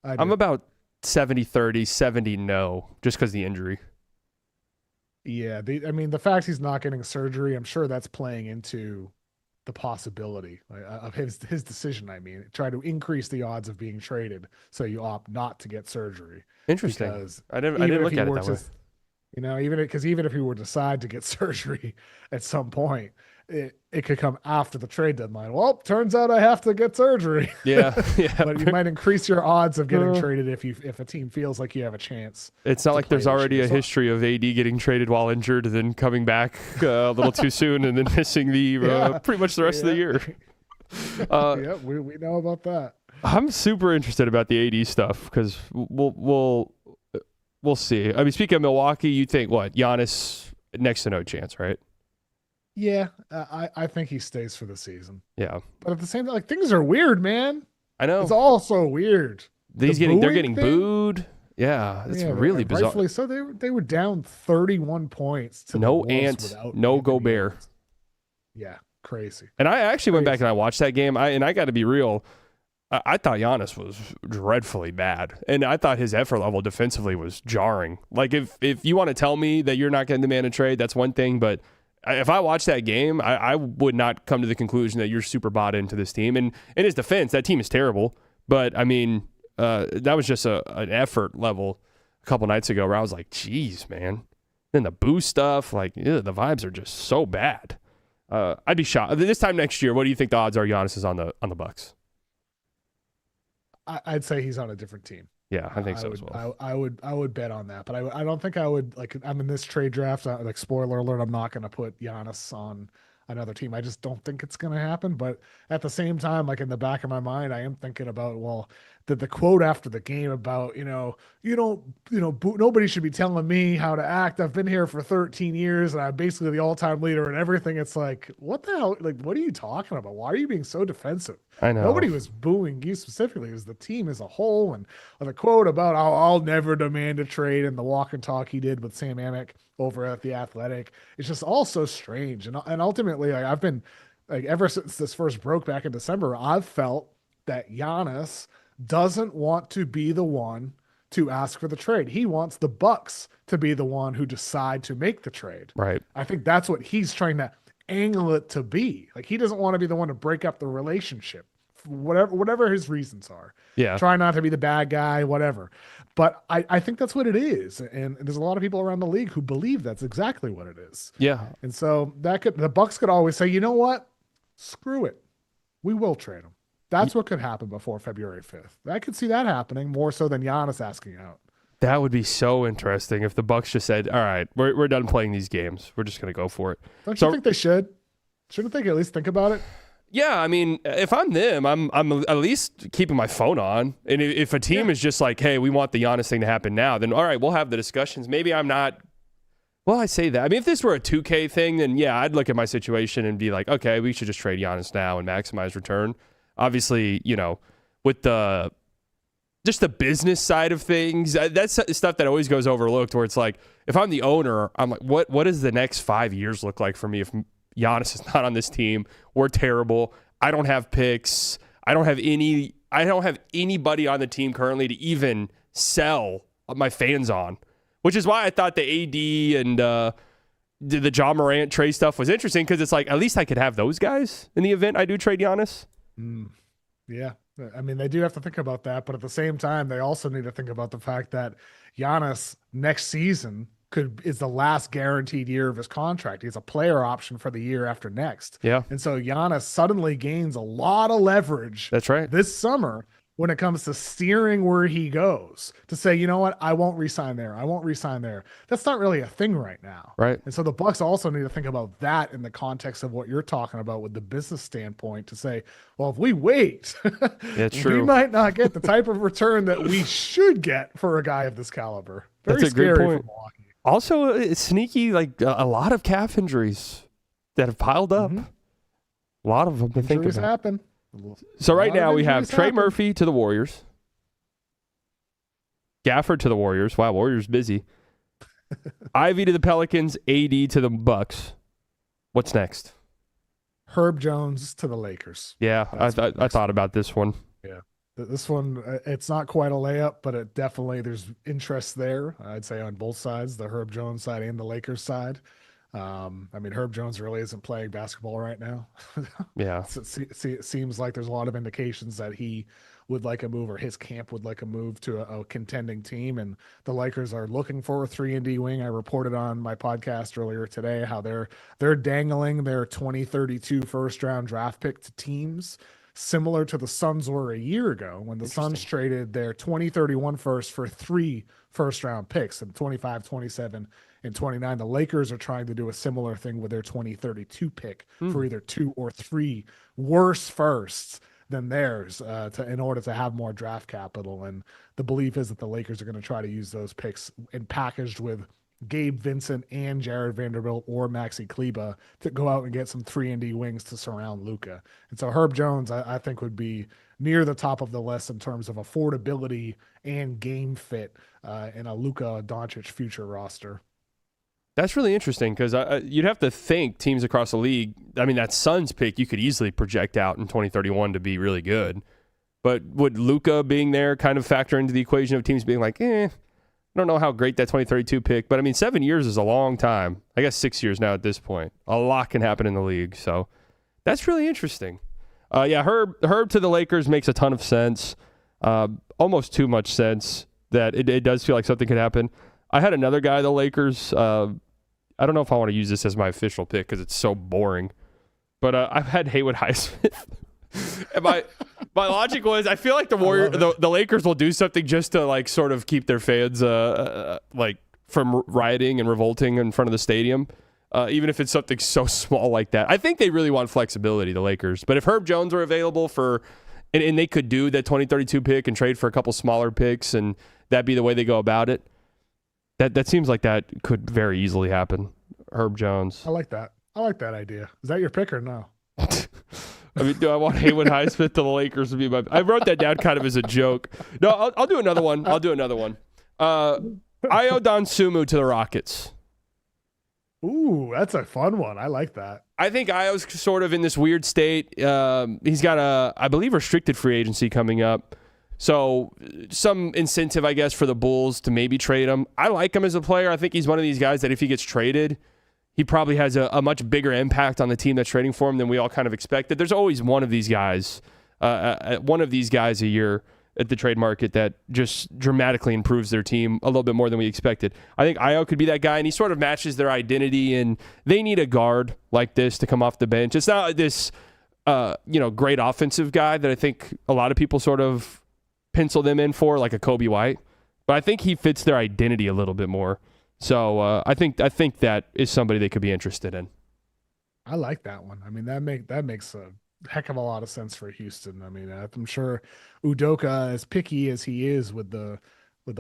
I'm about 70-30, 70 no, just because of the injury. Yeah, I mean, the fact he's not getting surgery, I'm sure that's playing into the possibility of his decision. I mean, try to increase the odds of being traded so you opt not to get surgery. Interesting. I didn't look at it that way. You know, even if he were to decide to get surgery at some point, it could come after the trade deadline. Well, turns out I have to get surgery. Yeah. But you might increase your odds of getting traded if a team feels like you have a chance. It's not like there's already a history of AD getting traded while injured and then coming back a little too soon and then missing the pretty much the rest of the year. Yeah, we know about that. I'm super interested about the AD stuff because we'll see. I mean, speaking of Milwaukee, you think what? Giannis next to no chance, right? Yeah, I think he stays for the season. Yeah, but at the same time, like things are weird, man. I know it's all so weird. They're getting booed. Yeah, it's really bizarre. Rightfully so. They were down 31 points to no Ant, no Gobert. Yeah, crazy. And I actually went back and I watched that game. I got to be real. I thought Giannis was dreadfully bad, and I thought his effort level defensively was jarring. Like if you want to tell me that you're not going to demand a trade, that's one thing, but if I watched that game, I would not come to the conclusion that you're super bought into this team. And in his defense, that team is terrible. But, I mean, that was just an effort level couple nights ago where I was like, geez, man. Then the boo stuff, like, the vibes are just so bad. I'd be shocked. This time next year, what do you think the odds are Giannis is on the Bucks? I'd say he's on a different team. Yeah, I think so as well. I would bet on that, but I don't think I would, like, I'm in this trade draft. Like, spoiler alert, I'm not going to put Giannis on another team. I just don't think it's going to happen. But at the same time, like, in the back of my mind, I am thinking about, well, the quote after the game about, nobody should be telling me how to act. I've been here for 13 years and I'm basically the all-time leader and everything. It's like, what the hell? Like, what are you talking about? Why are you being so defensive? I know. Nobody was booing you specifically. It was the team as a whole. And the quote about, I'll never demand a trade, and the walk and talk he did with Sam Amick over at The Athletic. It's just all so strange. And ultimately, like, I've been, like, ever since this first broke back in December, I've felt that Giannis doesn't want to be the one to ask for the trade. He wants the Bucks to be the one who decide to make the trade. Right. I think that's what he's trying to angle it to be. Like, he doesn't want to be the one to break up the relationship, whatever his reasons are. Yeah. Try not to be the bad guy, whatever. But I think that's what it is. And there's a lot of people around the league who believe that's exactly what it is. Yeah. And so the Bucks could always say, you know what? Screw it. We will trade him. That's what could happen before February 5th. I could see that happening more so than Giannis asking out. That would be so interesting if the Bucks just said, all right, we're done playing these games. We're just going to go for it. Don't you think they should? Shouldn't they at least think about it? Yeah, I mean, if I'm them, I'm at least keeping my phone on. And if a team is just like, hey, we want the Giannis thing to happen now, then all right, we'll have the discussions. Maybe I'm not. Well, I say that. I mean, if this were a 2K thing, then yeah, I'd look at my situation and be like, okay, we should just trade Giannis now and maximize return. Obviously, with just the business side of things, that's stuff that always goes overlooked, where it's like, if I'm the owner, I'm like, what does the next 5 years look like for me if Giannis is not on this team? We're terrible. I don't have picks. I don't have anybody on the team currently to even sell my fans on, which is why I thought the AD and the Ja Morant trade stuff was interesting, because it's like, at least I could have those guys in the event I do trade Giannis. Yeah. I mean, they do have to think about that, but at the same time, they also need to think about the fact that Giannis next season is the last guaranteed year of his contract. He has a player option for the year after next. Yeah. And so Giannis suddenly gains a lot of leverage. That's right. This summer, when it comes to steering where he goes, to say, you know what, I won't resign there. I won't resign there. That's not really a thing right now. Right. And so the Bucks also need to think about that in the context of what you're talking about with the business standpoint, to say, well, if we wait, true. we might not get the type of return that we should get for a guy of this caliber. Very That's a great scary point. for Milwaukee. Also, it's sneaky, like a lot of calf injuries that have piled up. Mm-hmm. A lot of them to think Injuries about. happen. So right now we have injuries Trey happen. Murphy to the Warriors. Gafford to the Warriors. Wow, Warriors busy. Ivy to the Pelicans. AD to the Bucks. What's next? Herb Jones to the Lakers. Yeah, I thought about this one. Yeah. This one, it's not quite a layup, but it definitely, there's interest there, I'd say, on both sides, the Herb Jones side and the Lakers side. I mean, Herb Jones really isn't playing basketball right now. Yeah. It seems like there's a lot of indications that he would like a move, or his camp would like a move to a contending team. And the Lakers are looking for a 3-and-D wing. I reported on my podcast earlier today how they're dangling their 2032 first round draft pick to teams, similar to the Suns were a year ago, when the Suns traded their 2031 first for 3 first-round picks in 25, 27, and 29. The Lakers are trying to do a similar thing with their 2032 pick for either 2 or 3 worse firsts than theirs in order to have more draft capital. And the belief is that the Lakers are going to try to use those picks and packaged with Gabe Vincent and Jared Vanderbilt or Maxi Kleba to go out and get some 3-and-D wings to surround Luka. And so Herb Jones, I think, would be near the top of the list in terms of affordability and game fit in a Luka Doncic future roster. That's really interesting, because you'd have to think teams across the league, I mean, that Suns pick you could easily project out in 2031 to be really good. But would Luka being there kind of factor into the equation of teams being like, I don't know how great that 2032 pick, but I mean, 7 years is a long time. I guess 6 years now at this point. A lot can happen in the league. So that's really interesting. Herb to the Lakers makes a ton of sense. Almost too much sense. that it does feel like something could happen. I had another guy, the Lakers. I don't know if I want to use this as my official pick because it's so boring. But I've had Haywood Highsmith. And my logic was I feel like the Lakers will do something just to like sort of keep their fans like from rioting and revolting in front of the stadium. Even if it's something so small like that. I think they really want flexibility, the Lakers. But if Herb Jones were available and they could do that 2032 pick and trade for a couple smaller picks and that'd be the way they go about it, that seems like that could very easily happen. Herb Jones. I like that. I like that idea. Is that your pick or no? I mean, do I want Haywood Highsmith to the Lakers to be my? I wrote that down kind of as a joke. No, I'll do another one. Ayo Dosunmu to the Rockets. Ooh, that's a fun one. I like that. I think Ayo's sort of in this weird state. He's got I believe, restricted free agency coming up. So some incentive, I guess, for the Bulls to maybe trade him. I like him as a player. I think he's one of these guys that if he gets traded, he probably has a much bigger impact on the team that's trading for him than we all kind of expected. There's always one of these guys a year at the trade market that just dramatically improves their team a little bit more than we expected. I think Ayo could be that guy, and he sort of matches their identity, and they need a guard like this to come off the bench. It's not this great offensive guy that I think a lot of people sort of pencil them in for, like a Kobe White, but I think he fits their identity a little bit more. So I think that is somebody they could be interested in. I like that one. I mean, that makes a heck of a lot of sense for Houston. I mean, I'm sure Udoka, as picky as he is with the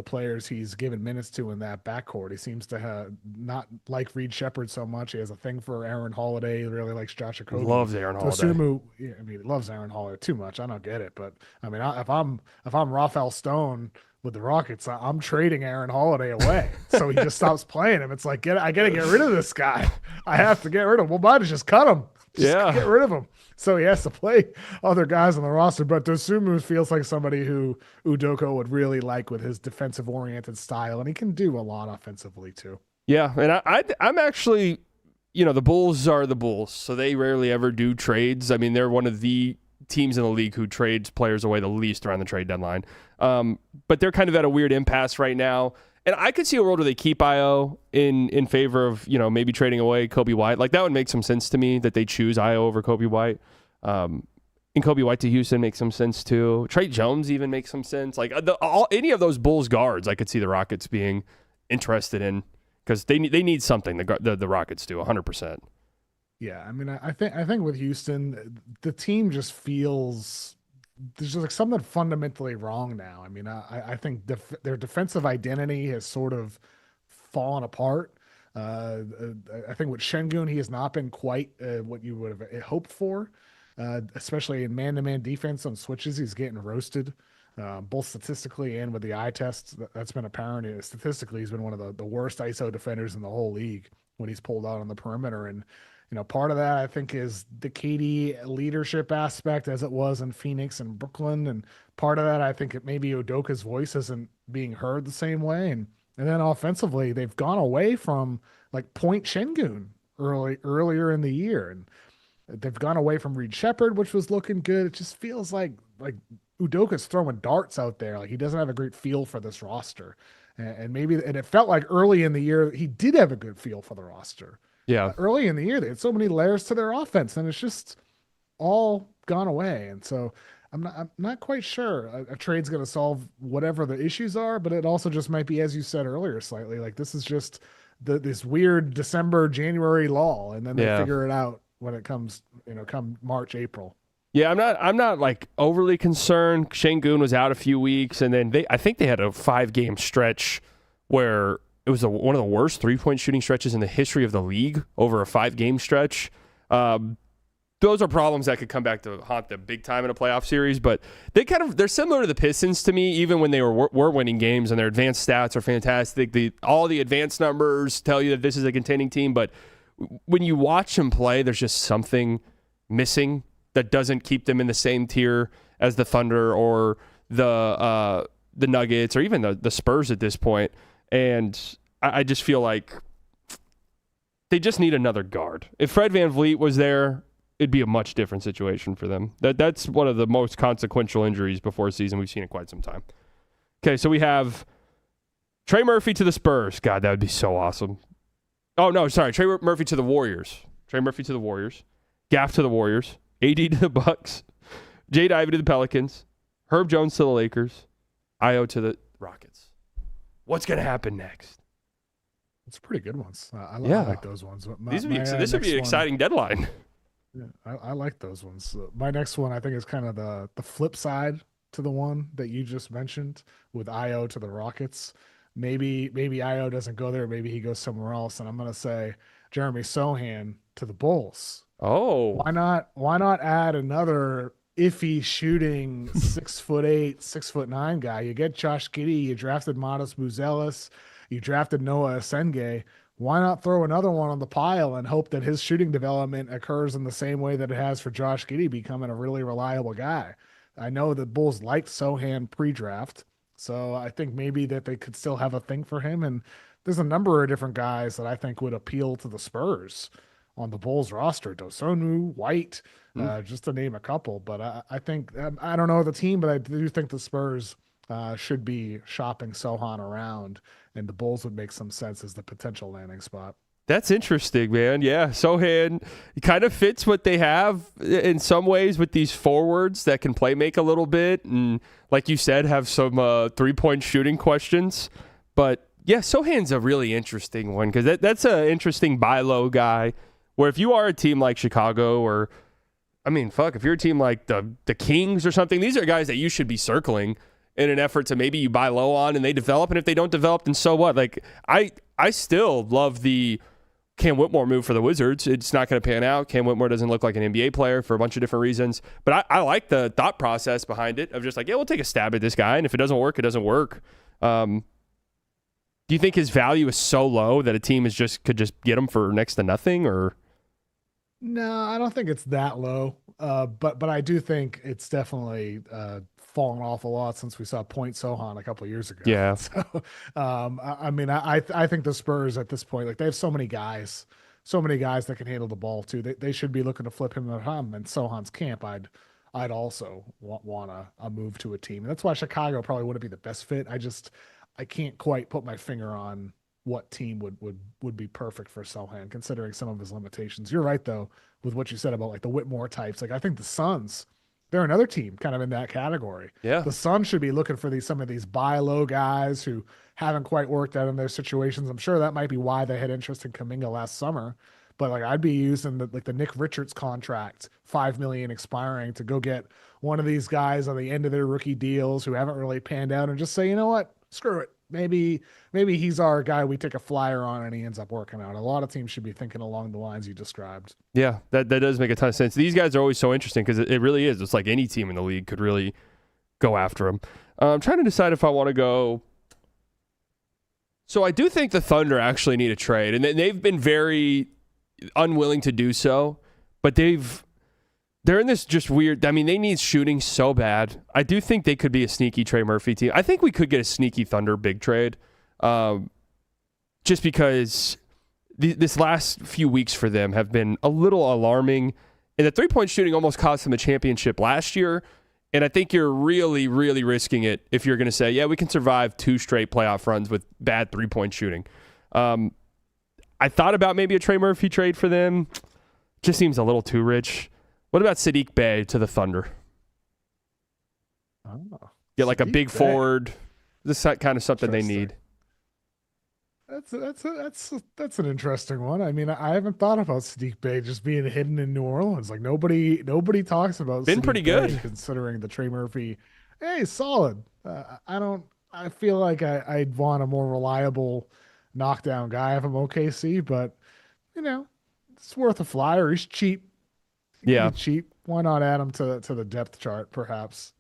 players he's given minutes to in that backcourt, he seems to not like Reed Shepherd so much. He has a thing for Aaron Holiday. He really likes Josh Okogie. Loves Aaron Holiday. Dosunmu, yeah, I mean, he loves Aaron Holiday too much. I don't get it, but I mean, if I'm Rafael Stone with the Rockets, I'm trading Aaron Holiday away. So he just stops playing him. It's like, I got to get rid of this guy. I have to get rid of him. Well, might have just cut him. Get rid of him. So he has to play other guys on the roster. But Dosunmu feels like somebody who Udoka would really like with his defensive-oriented style, and he can do a lot offensively too. Yeah, and I'm actually, the Bulls are the Bulls, so they rarely ever do trades. I mean, they're one of the teams in the league who trades players away the least around the trade deadline. But they're kind of at a weird impasse right now. And I could see a world where they keep Ayo in favor of, maybe trading away Kobe White. Like, that would make some sense to me that they choose Ayo over Kobe White. And Kobe White to Houston makes some sense too. Trey Jones even makes some sense. Like, any of those Bulls guards, I could see the Rockets being interested in because they need something. The Rockets do 100%. Yeah, I mean, I think with Houston, the team just feels there's just like something fundamentally wrong now. I mean, I think their defensive identity has sort of fallen apart. I think with Şengün, he has not been quite what you would have hoped for, especially in man-to-man defense on switches. He's getting roasted, both statistically and with the eye test. That's been apparent. Statistically, he's been one of the worst ISO defenders in the whole league when he's pulled out on the perimeter. And part of that, I think, is the KD leadership aspect as it was in Phoenix and Brooklyn. And part of that, I think, maybe Udoka's voice isn't being heard the same way. And then offensively, they've gone away from, like, Point Şengün earlier in the year. And they've gone away from Reed Shepherd, which was looking good. It just feels like Udoka's throwing darts out there. Like, he doesn't have a great feel for this roster. And it felt like early in the year, he did have a good feel for the roster. Yeah. Early in the year, they had so many layers to their offense, and it's just all gone away. And so I'm not quite sure a trade's going to solve whatever the issues are, but it also just might be, as you said earlier, slightly like this is just this weird December, January lull, and then they figure it out when it comes, come March, April. Yeah, I'm not like overly concerned. Şengün was out a few weeks, and then I think they had a 5-game stretch where it was one of the worst 3-point shooting stretches in the history of the league over a 5-game stretch. Those are problems that could come back to haunt them big time in a playoff series, but they're similar to the Pistons to me, even when they were winning games, and their advanced stats are fantastic. All the advanced numbers tell you that this is a contending team, but when you watch them play, there's just something missing that doesn't keep them in the same tier as the Thunder or the Nuggets or even the Spurs at this point. And I just feel like they just need another guard. If Fred VanVleet was there, it'd be a much different situation for them. That's one of the most consequential injuries before a season we've seen in quite some time. Okay, so we have Trey Murphy to the Spurs. God, that would be so awesome. Oh, no, sorry. Trey Murphy to the Warriors. Trey Murphy to the Warriors. Gaff to the Warriors. AD to the Bucks. Jade Ivey to the Pelicans. Herb Jones to the Lakers. Io to the Rockets. What's going to happen next? It's pretty good ones. I like those ones. This would be an exciting deadline. Yeah, I like those ones. My next one, I think, is kind of the flip side to the one that you just mentioned with Io to the Rockets. Maybe Io doesn't go there. Maybe he goes somewhere else. And I'm going to say Jeremy Sohan to the Bulls. Oh, Why not add another iffy shooting 6'8", 6'9" guy? You get Josh Giddey. You drafted Modest Buzelis. You drafted Noah Asenge. Why not throw another one on the pile and hope that his shooting development occurs in the same way that it has for Josh Giddey becoming a really reliable guy? I know the Bulls liked Sohan pre-draft, so I think maybe that they could still have a thing for him. And there's a number of different guys that I think would appeal to the Spurs on the Bulls roster. Dosonu, White, just to name a couple. But I think, I don't know the team, but I do think the Spurs should be shopping Sohan around, and the Bulls would make some sense as the potential landing spot. That's interesting, man. Yeah, Sohan kind of fits what they have in some ways with these forwards that can play make a little bit, and like you said, have some three-point shooting questions. But yeah, Sohan's a really interesting one because that's an interesting buy low guy. Where if you are a team like Chicago or, if you're a team like the Kings or something, these are guys that you should be circling in an effort to maybe you buy low on and they develop. And if they don't develop, then so what? Like I still love the Cam Whitmore move for the Wizards. It's not going to pan out. Cam Whitmore doesn't look like an NBA player for a bunch of different reasons. But I like the thought process behind it of just like, yeah, we'll take a stab at this guy. And if it doesn't work, it doesn't work. Do you think his value is so low that a team could just get him for next to nothing? Or no, I don't think it's that low. But I do think it's definitely fallen off a lot since we saw Point Sohan a couple of years ago. Yeah. So, I think the Spurs at this point, like they have so many guys that can handle the ball too. They should be looking to flip him at home. And Sohan's camp, I'd also want a move to a team. And that's why Chicago probably wouldn't be the best fit. I can't quite put my finger on what team would be perfect for Sohan, considering some of his limitations. You're right, though, with what you said about like the Whitmore types. Like I think the Suns, they're another team kind of in that category. Yeah. The Suns should be looking for some of these buy low guys who haven't quite worked out in their situations. I'm sure that might be why they had interest in Kuminga last summer. But like I'd be using the Nick Richards contract, $5 million expiring, to go get one of these guys on the end of their rookie deals who haven't really panned out and just say, you know what, screw it. Maybe he's our guy we take a flyer on and he ends up working out. A lot of teams should be thinking along the lines you described. Yeah, that does make a ton of sense. These guys are always so interesting because it really is. It's like any team in the league could really go after them. I'm trying to decide if I want to go. So I do think the Thunder actually need a trade, and they've been very unwilling to do so, but they're in this just weird. They need shooting so bad. I do think they could be a sneaky Trey Murphy team. I think we could get a sneaky Thunder big trade, just because this last few weeks for them have been a little alarming. And the 3-point shooting almost cost them a championship last year. And I think you're really, really risking it if you're going to say, yeah, we can survive 2 straight playoff runs with bad 3-point shooting. I thought about maybe a Trey Murphy trade for them. Just seems a little too rich. What about Sadiq Bey to the Thunder? Oh, get like a big Bey. Forward. This is kind of something they need. That's an interesting one. I haven't thought about Sadiq Bey just being hidden in New Orleans. Like nobody talks about. Been Sadiq pretty Bey, good considering the Trey Murphy. Hey, solid. I feel like I'd want a more reliable knockdown guy if I'm OKC, but it's worth a flyer. He's cheap. Yeah, cheap. Why not add him to the depth chart, perhaps?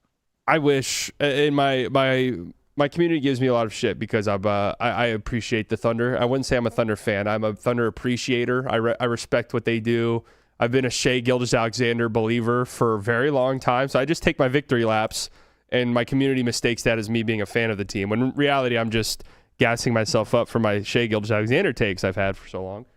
I wish. In my community gives me a lot of shit because I appreciate the Thunder. I wouldn't say I'm a Thunder fan. I'm a Thunder appreciator. I respect what they do. I've been a Shai Gilgeous-Alexander believer for a very long time, so I just take my victory laps, and my community mistakes that as me being a fan of the team, when in reality I'm just gassing myself up for my Shai Gilgeous-Alexander takes I've had for so long.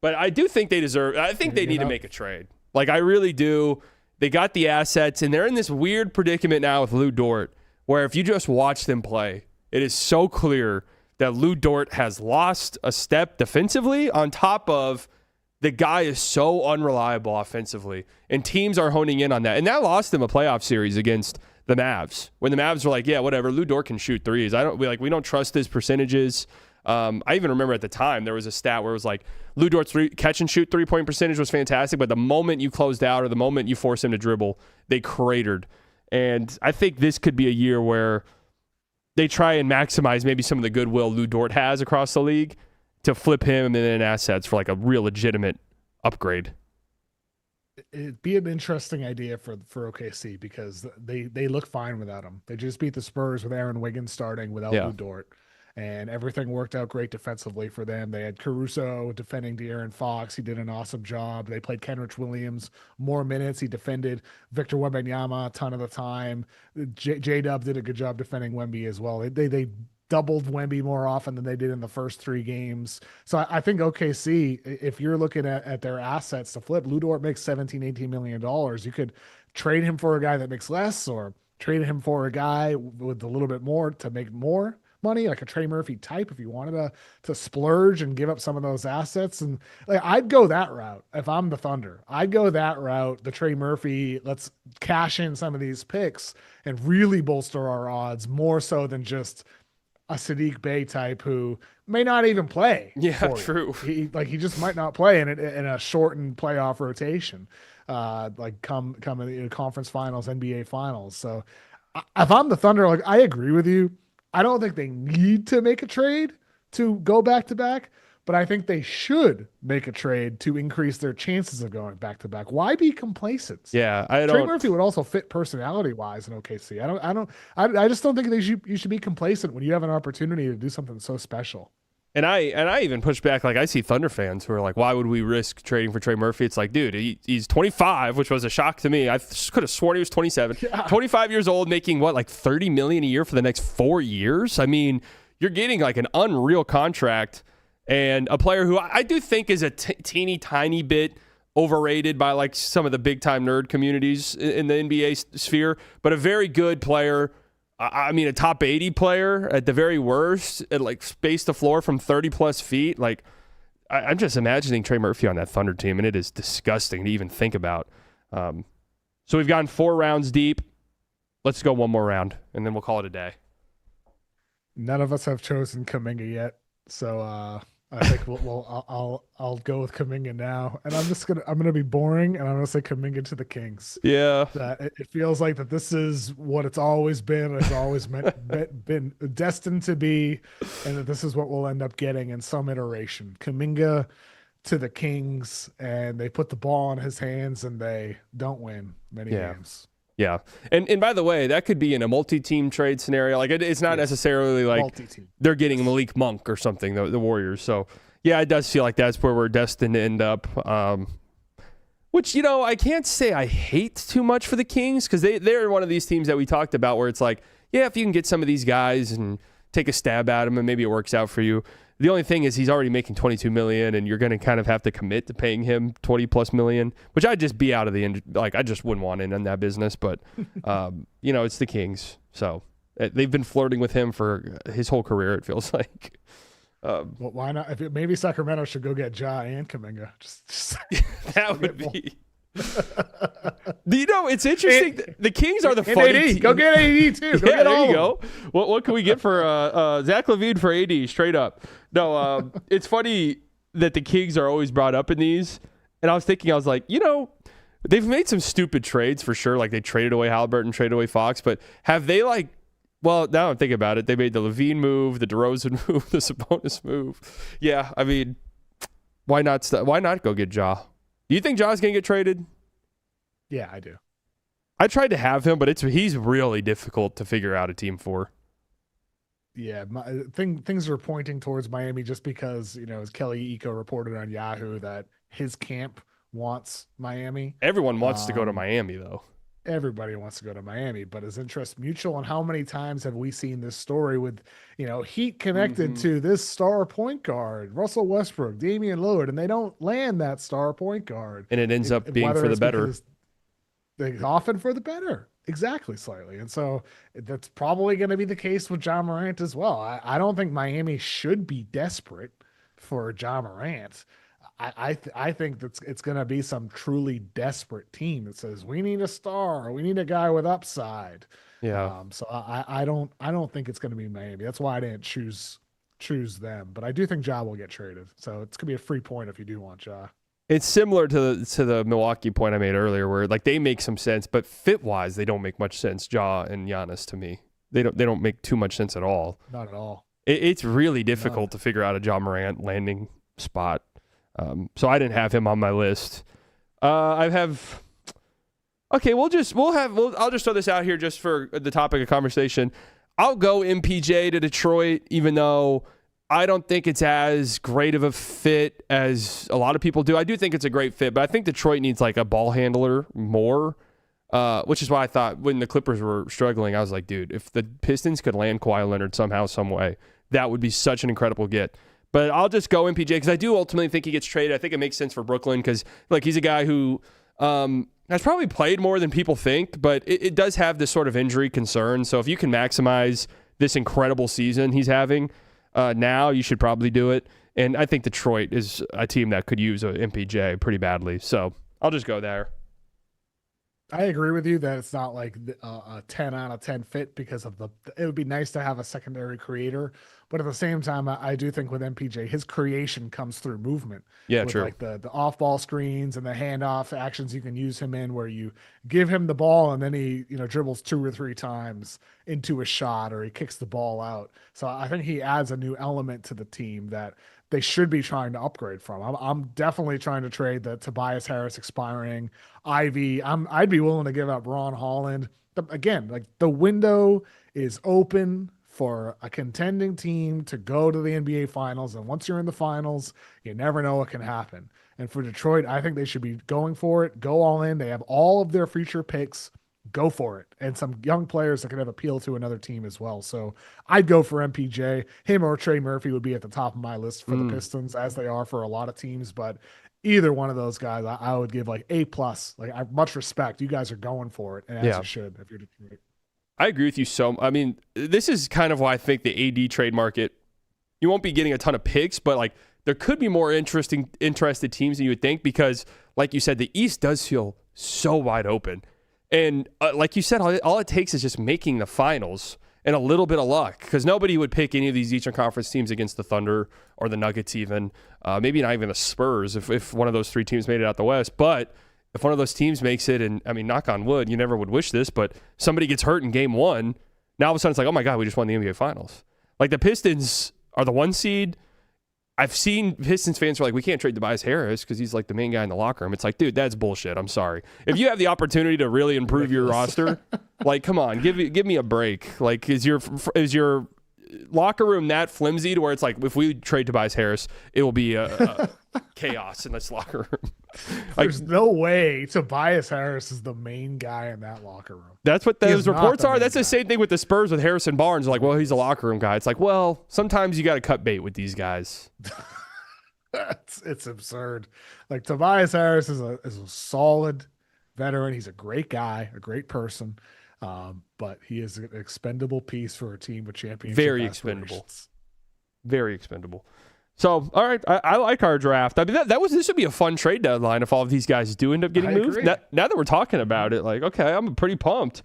But I do think they deserve – I think they need to make a trade. Like, I really do. They got the assets, and they're in this weird predicament now with Lou Dort, where if you just watch them play, it is so clear that Lou Dort has lost a step defensively, on top of the guy is so unreliable offensively, and teams are honing in on that. And that lost him a playoff series against the Mavs, when the Mavs were like, yeah, whatever, Lou Dort can shoot threes. We don't trust his percentages. I even remember at the time there was a stat where it was like Lou Dort's catch and shoot 3-point percentage was fantastic, but the moment you closed out or the moment you force him to dribble, they cratered. And I think this could be a year where they try and maximize maybe some of the goodwill Lou Dort has across the league to flip him in assets for like a real legitimate upgrade. It'd be an interesting idea for OKC because they look fine without him. They just beat the Spurs with Aaron Wiggins starting without Lou Dort, and everything worked out great defensively for them. They had Caruso defending De'Aaron Fox. He did an awesome job. They played Kenrich Williams more minutes. He defended Victor Wembanyama a ton of the time. J-Dub did a good job defending Wemby as well. They doubled Wemby more often than they did in the first 3 games. So I think OKC, if you're looking at their assets to flip, Lou Dort makes $17-18 million. You could trade him for a guy that makes less, or trade him for a guy with a little bit more to make more money, like a Trey Murphy type, if you wanted to splurge and give up some of those assets. And like, I'd go that route if I'm the Thunder. I'd go that route, the Trey Murphy, let's cash in some of these picks and really bolster our odds more so than just a Sadiq Bey type who may not even play. Yeah, true. He just might not play in a shortened playoff rotation, like come in the conference finals, NBA finals. So if I'm the Thunder, like, I agree with you. I don't think they need to make a trade to go back to back, but I think they should make a trade to increase their chances of going back to back. Why be complacent? Yeah, Trey Murphy would also fit personality wise in OKC. I just don't think you should be complacent when you have an opportunity to do something so special. And I even push back. Like, I see Thunder fans who are like, why would we risk trading for Trey Murphy? It's like, dude, he's 25, which was a shock to me. I could have sworn he was 27. Yeah. 25 years old, making what, like $30 million a year for the next 4 years? I mean, you're getting like an unreal contract, and a player who I do think is a teeny tiny bit overrated by like some of the big time nerd communities in the NBA sphere, but a very good player. I mean, a top 80 player at the very worst, at like space the floor from 30 plus feet. Like, I'm just imagining Trey Murphy on that Thunder team, and it is disgusting to even think about. So we've gone 4 rounds deep. Let's go one more round, and then we'll call it a day. None of us have chosen Kuminga yet, so I think I'll go with Kuminga now, and I'm gonna be boring, and I'm gonna say Kuminga to the Kings. Yeah, it feels like that this is what it's always been. It's always been destined to be, and that this is what we'll end up getting in some iteration. Kuminga to the Kings, and they put the ball in his hands, and they don't win many games. Yeah, and by the way, that could be in a multi-team trade scenario. Like, it's not necessarily like multi-team. They're getting Malik Monk or something, the Warriors. So, yeah, it does feel like that's where we're destined to end up. Which, I can't say I hate too much for the Kings, because they're one of these teams that we talked about where it's like, yeah, if you can get some of these guys and take a stab at them and maybe it works out for you. The only thing is he's already making $22 million, and you're going to kind of have to commit to paying him $20+ million, which I'd just be out of the end. Like, I just wouldn't want in that business. But it's the Kings, so they've been flirting with him for his whole career. It feels like. Well, why not? Maybe Sacramento should go get Ja and Kuminga. Just that would be. It's interesting. The Kings are the funny team. Go get AD too. There you go. What can we get for Zach LaVine for AD? Straight up. No, it's funny that the Kings are always brought up in these. And I was like, they've made some stupid trades for sure. Like, they traded away Halliburton, traded away Fox. But have they now I'm thinking about it, they made the LaVine move, the DeRozan move, the Sabonis move. Yeah, I mean, why not go get Ja? Do you think Ja's going to get traded? Yeah, I do. I tried to have him, but he's really difficult to figure out a team for. Yeah, things are pointing towards Miami just because, as Kelly Iko reported on Yahoo that his camp wants Miami. Everyone wants to go to Miami, though. Everybody wants to go to Miami, but is interest mutual? And how many times have we seen this story with, Heat connected to this star point guard, Russell Westbrook, Damian Lillard, and they don't land that star point guard. And it ends up being for the better. Often for the better. Exactly, slightly. And so that's probably going to be the case with John Morant as well. I don't think Miami should be desperate for John Morant. I think that it's going to be some truly desperate team that says we need a star, we need a guy with upside. Yeah. So I don't think it's going to be Miami. That's why I didn't choose them. But I do think Ja will get traded. So it's gonna be a free point if you do want Ja. It's similar to the Milwaukee point I made earlier, where like they make some sense, but fit wise they don't make much sense. Ja and Giannis to me, they don't make too much sense at all. Not at all. It's really difficult to figure out a Ja Morant landing spot. So I didn't have him on my list. I have. Okay, I'll just throw this out here just for the topic of conversation. I'll go MPJ to Detroit, even though I don't think it's as great of a fit as a lot of people do. I do think it's a great fit, but I think Detroit needs like a ball handler more, which is why I thought when the Clippers were struggling, I was like, dude, if the Pistons could land Kawhi Leonard somehow, some way, that would be such an incredible get. But I'll just go MPJ because I do ultimately think he gets traded. I think it makes sense for Brooklyn because like he's a guy who has probably played more than people think, but it does have this sort of injury concern. So if you can maximize this incredible season he's having now, you should probably do it. And I think Detroit is a team that could use a MPJ pretty badly. So I'll just go there. I agree with you that it's not like a 10 out of 10 fit because of it would be nice to have a secondary creator. But at the same time, I do think with MPJ, his creation comes through movement. Yeah, with true. Like the off ball screens and the handoff actions you can use him in where you give him the ball and then he, dribbles 2 or 3 times into a shot or he kicks the ball out. So I think he adds a new element to the team that they should be trying to upgrade from. I'm definitely trying to trade the Tobias Harris expiring, Ivy. I'd be willing to give up Ron Holland. Again, like the window is open for a contending team to go to the NBA Finals, and once you're in the finals, you never know what can happen. And for Detroit, I think they should be going for it, go all in. They have all of their future picks. Go for it. And some young players that can have appeal to another team as well. So I'd go for MPJ. Him or Trey Murphy would be at the top of my list for the Pistons, as they are for a lot of teams. But either one of those guys, I would give like A+. Like, I have much respect. You guys are going for it, and as you should if you're Detroit. I agree with you. I mean, this is kind of why I think the AD trade market, you won't be getting a ton of picks, but like there could be more interested teams than you would think because, like you said, the East does feel so wide open. And like you said, all it takes is just making the finals and a little bit of luck because nobody would pick any of these Eastern Conference teams against the Thunder or the Nuggets even. Maybe not even the Spurs if one of those 3 teams made it out the West. But if one of those teams makes it, and I mean, knock on wood, you never would wish this, but somebody gets hurt in game 1, now all of a sudden it's like, oh my God, we just won the NBA Finals. Like the Pistons are the 1 seed. I've seen Pistons fans who are like, we can't trade Tobias Harris because he's like the main guy in the locker room. It's like, dude, that's bullshit. I'm sorry. If you have the opportunity to really improve your roster, like, come on, give me a break. Like, is your locker room that flimsy to where it's like, if we trade Tobias Harris, it will be a chaos in this locker room. There's no way Tobias Harris is the main guy in that locker room. That's what those reports are. That's the guy. same thing with the Spurs with Harrison Barnes. Like, well, he's a locker room guy. It's like, well, sometimes you got to cut bait with these guys. It's absurd. Like Tobias Harris is a solid veteran. He's a great guy, a great person. But he is an expendable piece for a team with championship Very aspirations. expendable. Very expendable. So, all right, I like our draft. I mean, this would be a fun trade deadline if all of these guys do end up getting moved. Now that we're talking about it, like, okay, I'm pretty pumped.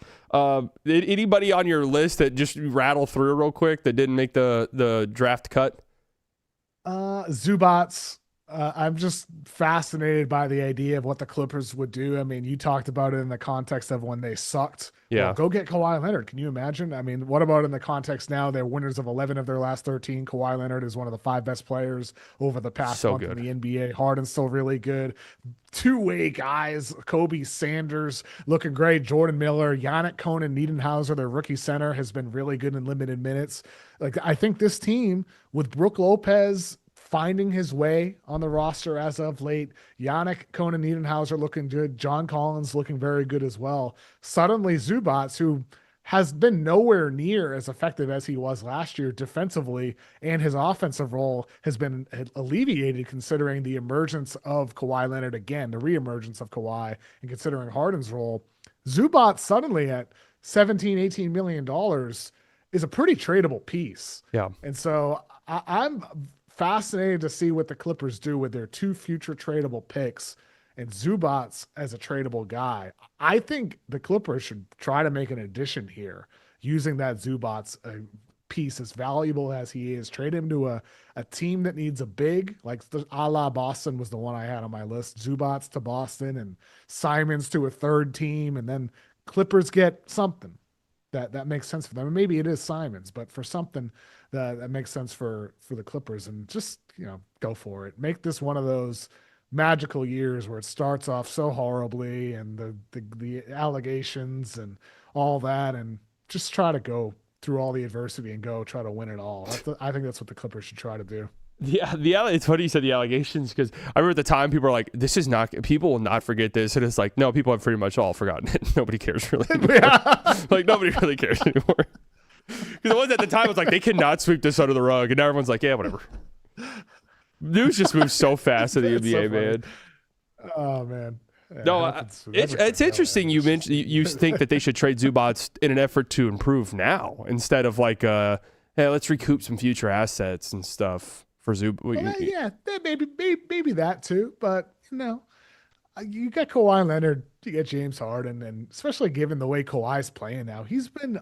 Anybody on your list that just rattle through real quick that didn't make the draft cut? Zubats. I'm just fascinated by the idea of what the Clippers would do. I mean, you talked about it in the context of when they sucked. Yeah. Well, go get Kawhi Leonard. Can you imagine? I mean, what about in the context now? They're winners of 11 of their last 13. Kawhi Leonard is one of the 5 best players over the past month in the NBA. Harden's still really good. 2-way guys. Kobe Sanders looking great. Jordan Miller, Yannick Conan Niedenhauser, their rookie center, has been really good in limited minutes. Like, I think this team with Brook Lopez finding his way on the roster as of late, Yannick Conan Niedenhauser looking good, John Collins looking very good as well. Suddenly Zubats, who has been nowhere near as effective as he was last year defensively, and his offensive role has been alleviated considering the emergence of Kawhi Leonard again, the reemergence of Kawhi, and considering Harden's role. Zubac suddenly at 17, $18 million is a pretty tradable piece. Yeah. And so I'm fascinated to see what the Clippers do with their two future tradable picks and Zubac as a tradable guy. I think the Clippers should try to make an addition here using that Zubac piece, as valuable as he is. Trade him to a team that needs a big, like a la Boston was the one I had on my list. Zubac to Boston and Simons to a third team, and then Clippers get something that makes sense for them. And maybe it is Simons, but for something that makes sense for the Clippers, and just, go for it. Make this one of those magical years where it starts off so horribly and the allegations and all that, and just try to go through all the adversity and go try to win it all. I think that's what the Clippers should try to do. Yeah, it's funny you said the allegations, because I remember at the time people were like, "This is not. People will not forget this," and it's like, no, people have pretty much all forgotten it. Nobody cares really anymore. Like nobody really cares anymore. Because it was at the time, it was like they cannot sweep this under the rug, and now everyone's like, yeah, whatever. News just moves so fast in the NBA, so man. Oh man. Yeah, No, it's interesting. You mentioned you think that they should trade Zubac in an effort to improve now, instead of like, hey, let's recoup some future assets and stuff for Zubac. Yeah, maybe that too. But you got Kawhi Leonard, you get James Harden, and especially given the way Kawhi's playing now, he's been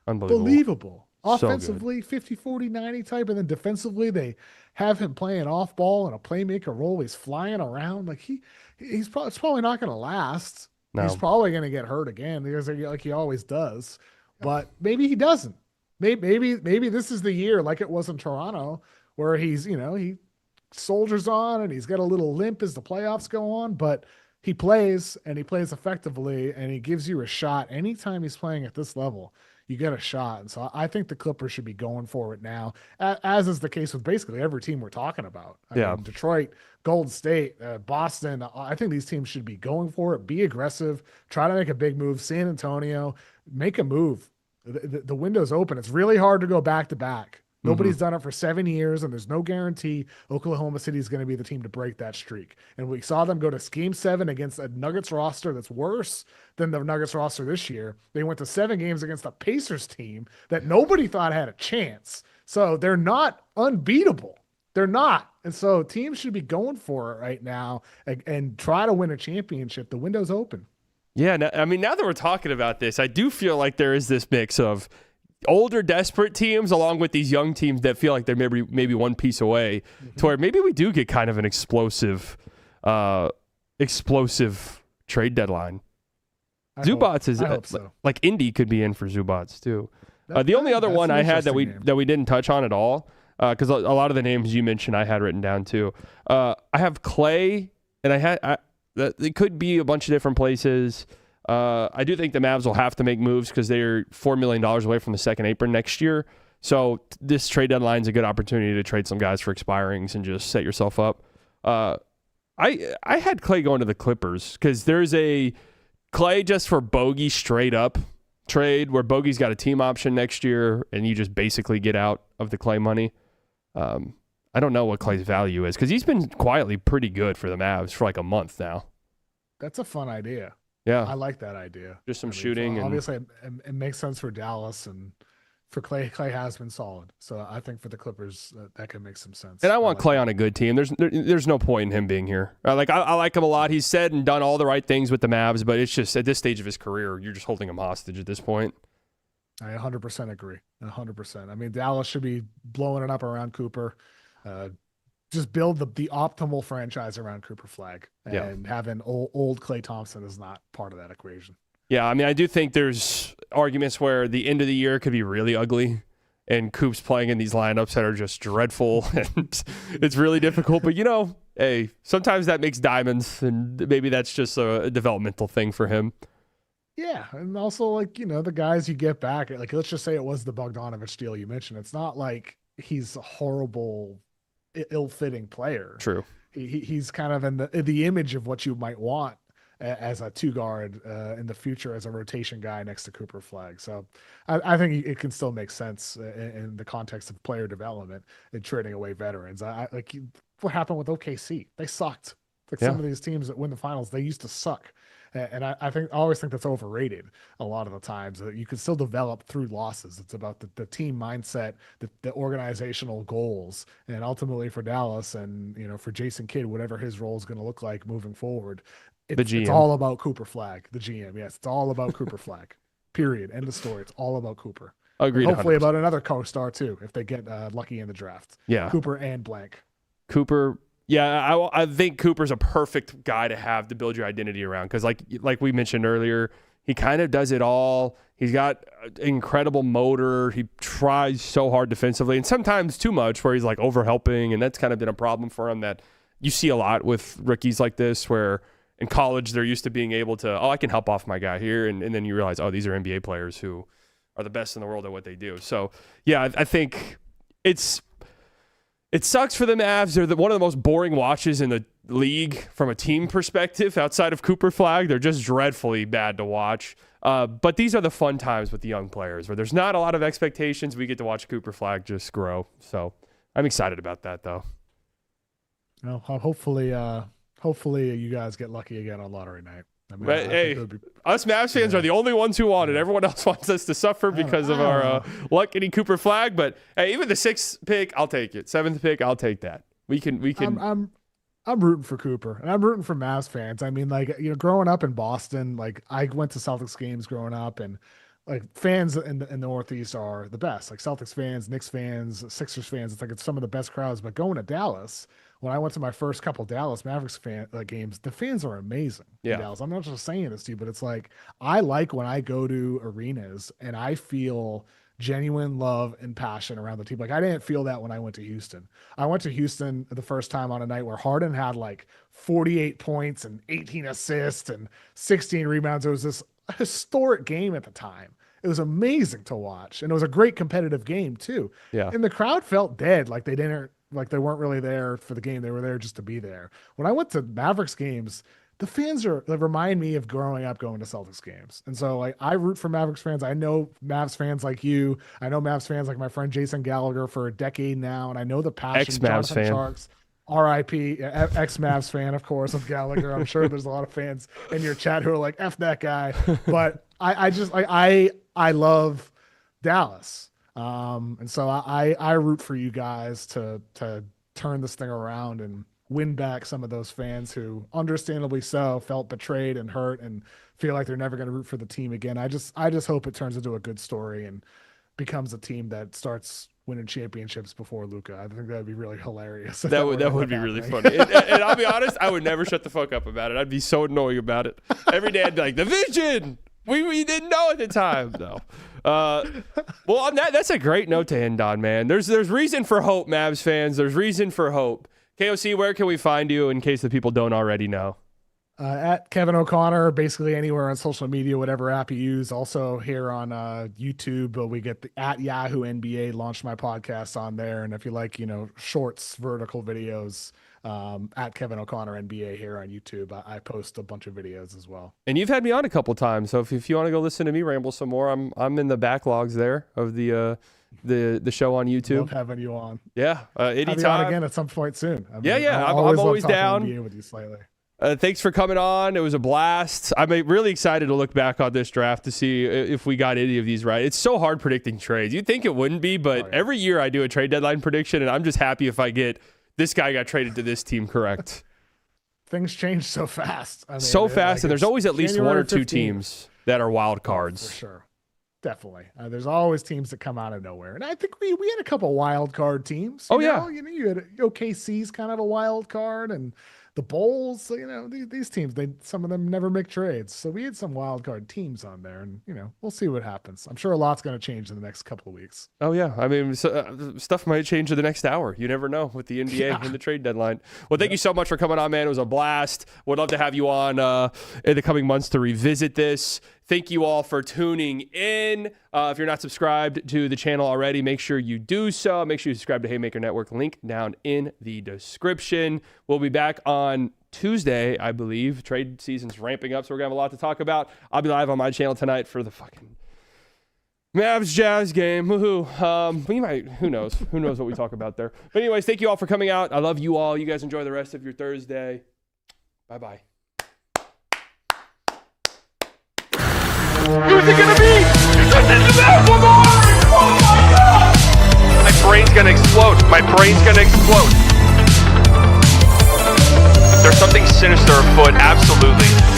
unbelievable. Offensively, 50, 40, 90 type, and then defensively, they have him playing off ball in a playmaker role. He's flying around. Like it's probably not going to last. No. He's probably going to get hurt again, because like he always does. But maybe he doesn't. Maybe this is the year, like it was in Toronto, where he soldiers on and he's got a little limp as the playoffs go on, but he plays, and he plays effectively, and he gives you a shot. Anytime he's playing at this level, you get a shot. And so I think the Clippers should be going for it now, as is the case with basically every team we're talking about. I mean, Detroit, Golden State, Boston. I think these teams should be going for it, be aggressive, try to make a big move. San Antonio, make a move. The window's open. It's really hard to go back to back. Nobody's done it for 7 years, and there's no guarantee Oklahoma City is going to be the team to break that streak. And we saw them go to Game 7 against a Nuggets roster that's worse than the Nuggets roster this year. They went to 7 games against a Pacers team that nobody thought had a chance. So they're not unbeatable. They're not. And so teams should be going for it right now and try to win a championship. The window's open. Yeah, now that we're talking about this, I do feel like there is this mix of older, desperate teams along with these young teams that feel like they're maybe one piece away, to where maybe we do get kind of an explosive trade deadline. Zubac is so. Like Indy could be in for Zubac too. The only other one I had that we didn't touch on at all, because a lot of the names you mentioned I had written down too. I have Clay, and it could be a bunch of different places. I do think the Mavs will have to make moves because they're $4 million away from the second apron next year. So this trade deadline is a good opportunity to trade some guys for expirings and just set yourself up. I had Clay going to the Clippers because there's a Clay just for Bogey straight up trade where Bogey's got a team option next year and you just basically get out of the Clay money. I don't know what Clay's value is because he's been quietly pretty good for the Mavs for like a month now. That's a fun idea. Yeah. I like that idea. Just some shooting. Obviously, it makes sense for Dallas, and for Clay. Clay has been solid. So I think for the Clippers, that could make some sense. And I want Clay on a good team. There's no point in him being here. I like him a lot. He's said and done all the right things with the Mavs, but it's just at this stage of his career, you're just holding him hostage at this point. I 100% agree. 100%. I mean, Dallas should be blowing it up around Cooper. Just build the optimal franchise around Cooper Flag, and having old Klay Thompson is not part of that equation. Yeah, I mean, I do think there's arguments where the end of the year could be really ugly, and Coop's playing in these lineups that are just dreadful, and it's really difficult. But, hey, sometimes that makes diamonds, and maybe that's just a developmental thing for him. Yeah, and also, the guys you get back, let's just say it was the Bogdanovich deal you mentioned. It's not like he's a horrible, ill-fitting player. True. He's kind of in the image of what you might want as a two guard in the future, as a rotation guy next to Cooper Flag. So I think it can still make sense in the context of player development and trading away veterans. What happened with OKC? They sucked. Some of these teams that win the finals, they used to suck. And I always think that's overrated a lot of the times. That you can still develop through losses. It's about the team mindset, the organizational goals, and ultimately for Dallas and for Jason Kidd, whatever his role is going to look like moving forward. It's all about Cooper Flagg, the GM. Yes, it's all about Cooper Flagg. Period. End of story. It's all about Cooper. Agreed. Hopefully 100%. about another co-star too, if they get lucky in the draft. Yeah. Cooper and blank. Cooper. Yeah, I think Cooper's a perfect guy to have to build your identity around because, like we mentioned earlier, he kind of does it all. He's got an incredible motor. He tries so hard defensively, and sometimes too much, where he's like overhelping, and that's kind of been a problem for him that you see a lot with rookies like this, where in college they're used to being able to, I can help off my guy here, and then you realize, these are NBA players who are the best in the world at what they do. So, yeah, I think it sucks for the Mavs. They're one of the most boring watches in the league from a team perspective outside of Cooper Flagg. They're just dreadfully bad to watch. But these are the fun times with the young players where there's not a lot of expectations. We get to watch Cooper Flagg just grow. So I'm excited about that, though. Well, hopefully you guys get lucky again on lottery night. I mean, us Mavs fans are the only ones who want it. Everyone else wants us to suffer because of our luck getting Cooper Flagg. But hey, even the 6th pick, I'll take it. 7th pick, I'll take that. We can. I'm rooting for Cooper, and I'm rooting for Mavs fans. I mean, growing up in Boston, like I went to Celtics games growing up, and like fans in the Northeast are the best. Like Celtics fans, Knicks fans, Sixers fans. It's some of the best crowds. But going to Dallas, when I went to my first couple Dallas Mavericks games, the fans are amazing in Dallas. I'm not just saying this to you, but it's like I like when I go to arenas and I feel genuine love and passion around the team. Like I didn't feel that when I went to Houston. I went to Houston the first time on a night where Harden had like 48 points and 18 assists and 16 rebounds. It was this historic game at the time. It was amazing to watch, and it was a great competitive game too. Yeah. And the crowd felt dead, like they weren't really there for the game. They were there just to be there. When I went to Mavericks games, the fans they remind me of growing up going to Celtics games. And so like I root for Mavericks fans. I know Mavs fans like you. I know Mavs fans like my friend Jason Gallagher for a decade now, and I know the passion. Ex-Mavs fan. Sharks, R.I.P. Ex-Mavs fan, of course, of Gallagher. I'm sure there's a lot of fans in your chat who are like, F that guy. But I just like I love Dallas. And so I root for you guys to turn this thing around and win back some of those fans who, understandably so, felt betrayed and hurt and feel like they're never going to root for the team again. I just hope it turns into a good story and becomes a team that starts winning championships before Luka. I think that'd be really hilarious. That would be really funny. And I'll be honest, I would never shut the fuck up about it. I'd be so annoying about it. Every day I'd be like, the vision! We didn't know at the time, though. Well, on that's a great note to end on, man. There's reason for hope, Mavs fans. There's reason for hope. KOC, where can we find you in case the people don't already know? At Kevin O'Connor, basically anywhere on social media, whatever app you use. Also here on YouTube, we get the at Yahoo NBA, launched my podcast on there. And if you like, shorts, vertical videos, at Kevin O'Connor NBA here on YouTube, I post a bunch of videos as well. And you've had me on a couple times, so if you want to go listen to me ramble some more, I'm in the backlogs there of the show on YouTube. Love having you on. Yeah, anytime. Have you on again at some point soon. I'm always down. NBA with you slightly. Thanks for coming on. It was a blast. I'm really excited to look back on this draft to see if we got any of these right. It's so hard predicting trades. You'd think it wouldn't be, but every year I do a trade deadline prediction, and I'm just happy if I get this guy got traded to this team correct. Things change so fast. And there's always at least January 1 or 2 teams that are wild cards. For sure. Definitely. There's always teams that come out of nowhere. And I think we had a couple wild card teams. You had OKC's kind of a wild card, and the Bulls, these teams, some of them never make trades. So we had some wild card teams on there, and we'll see what happens. I'm sure a lot's going to change in the next couple of weeks. Oh yeah, I mean, stuff might change in the next hour. You never know with the NBA and the trade deadline. Well, thank you so much for coming on, man. It was a blast. Would love to have you on in the coming months to revisit this. Thank you all for tuning in. If you're not subscribed to the channel already, make sure you do so. Make sure you subscribe to Haymaker Network. Link down in the description. We'll be back on Tuesday, I believe. Trade season's ramping up, so we're going to have a lot to talk about. I'll be live on my channel tonight for the fucking Mavs Jazz game. Woohoo. We might, who knows? Who knows what we talk about there. But anyways, thank you all for coming out. I love you all. You guys enjoy the rest of your Thursday. Bye-bye. Who's it gonna be? This is Lamar! Oh my God! My brain's gonna explode. My brain's gonna explode. There's something sinister afoot, absolutely.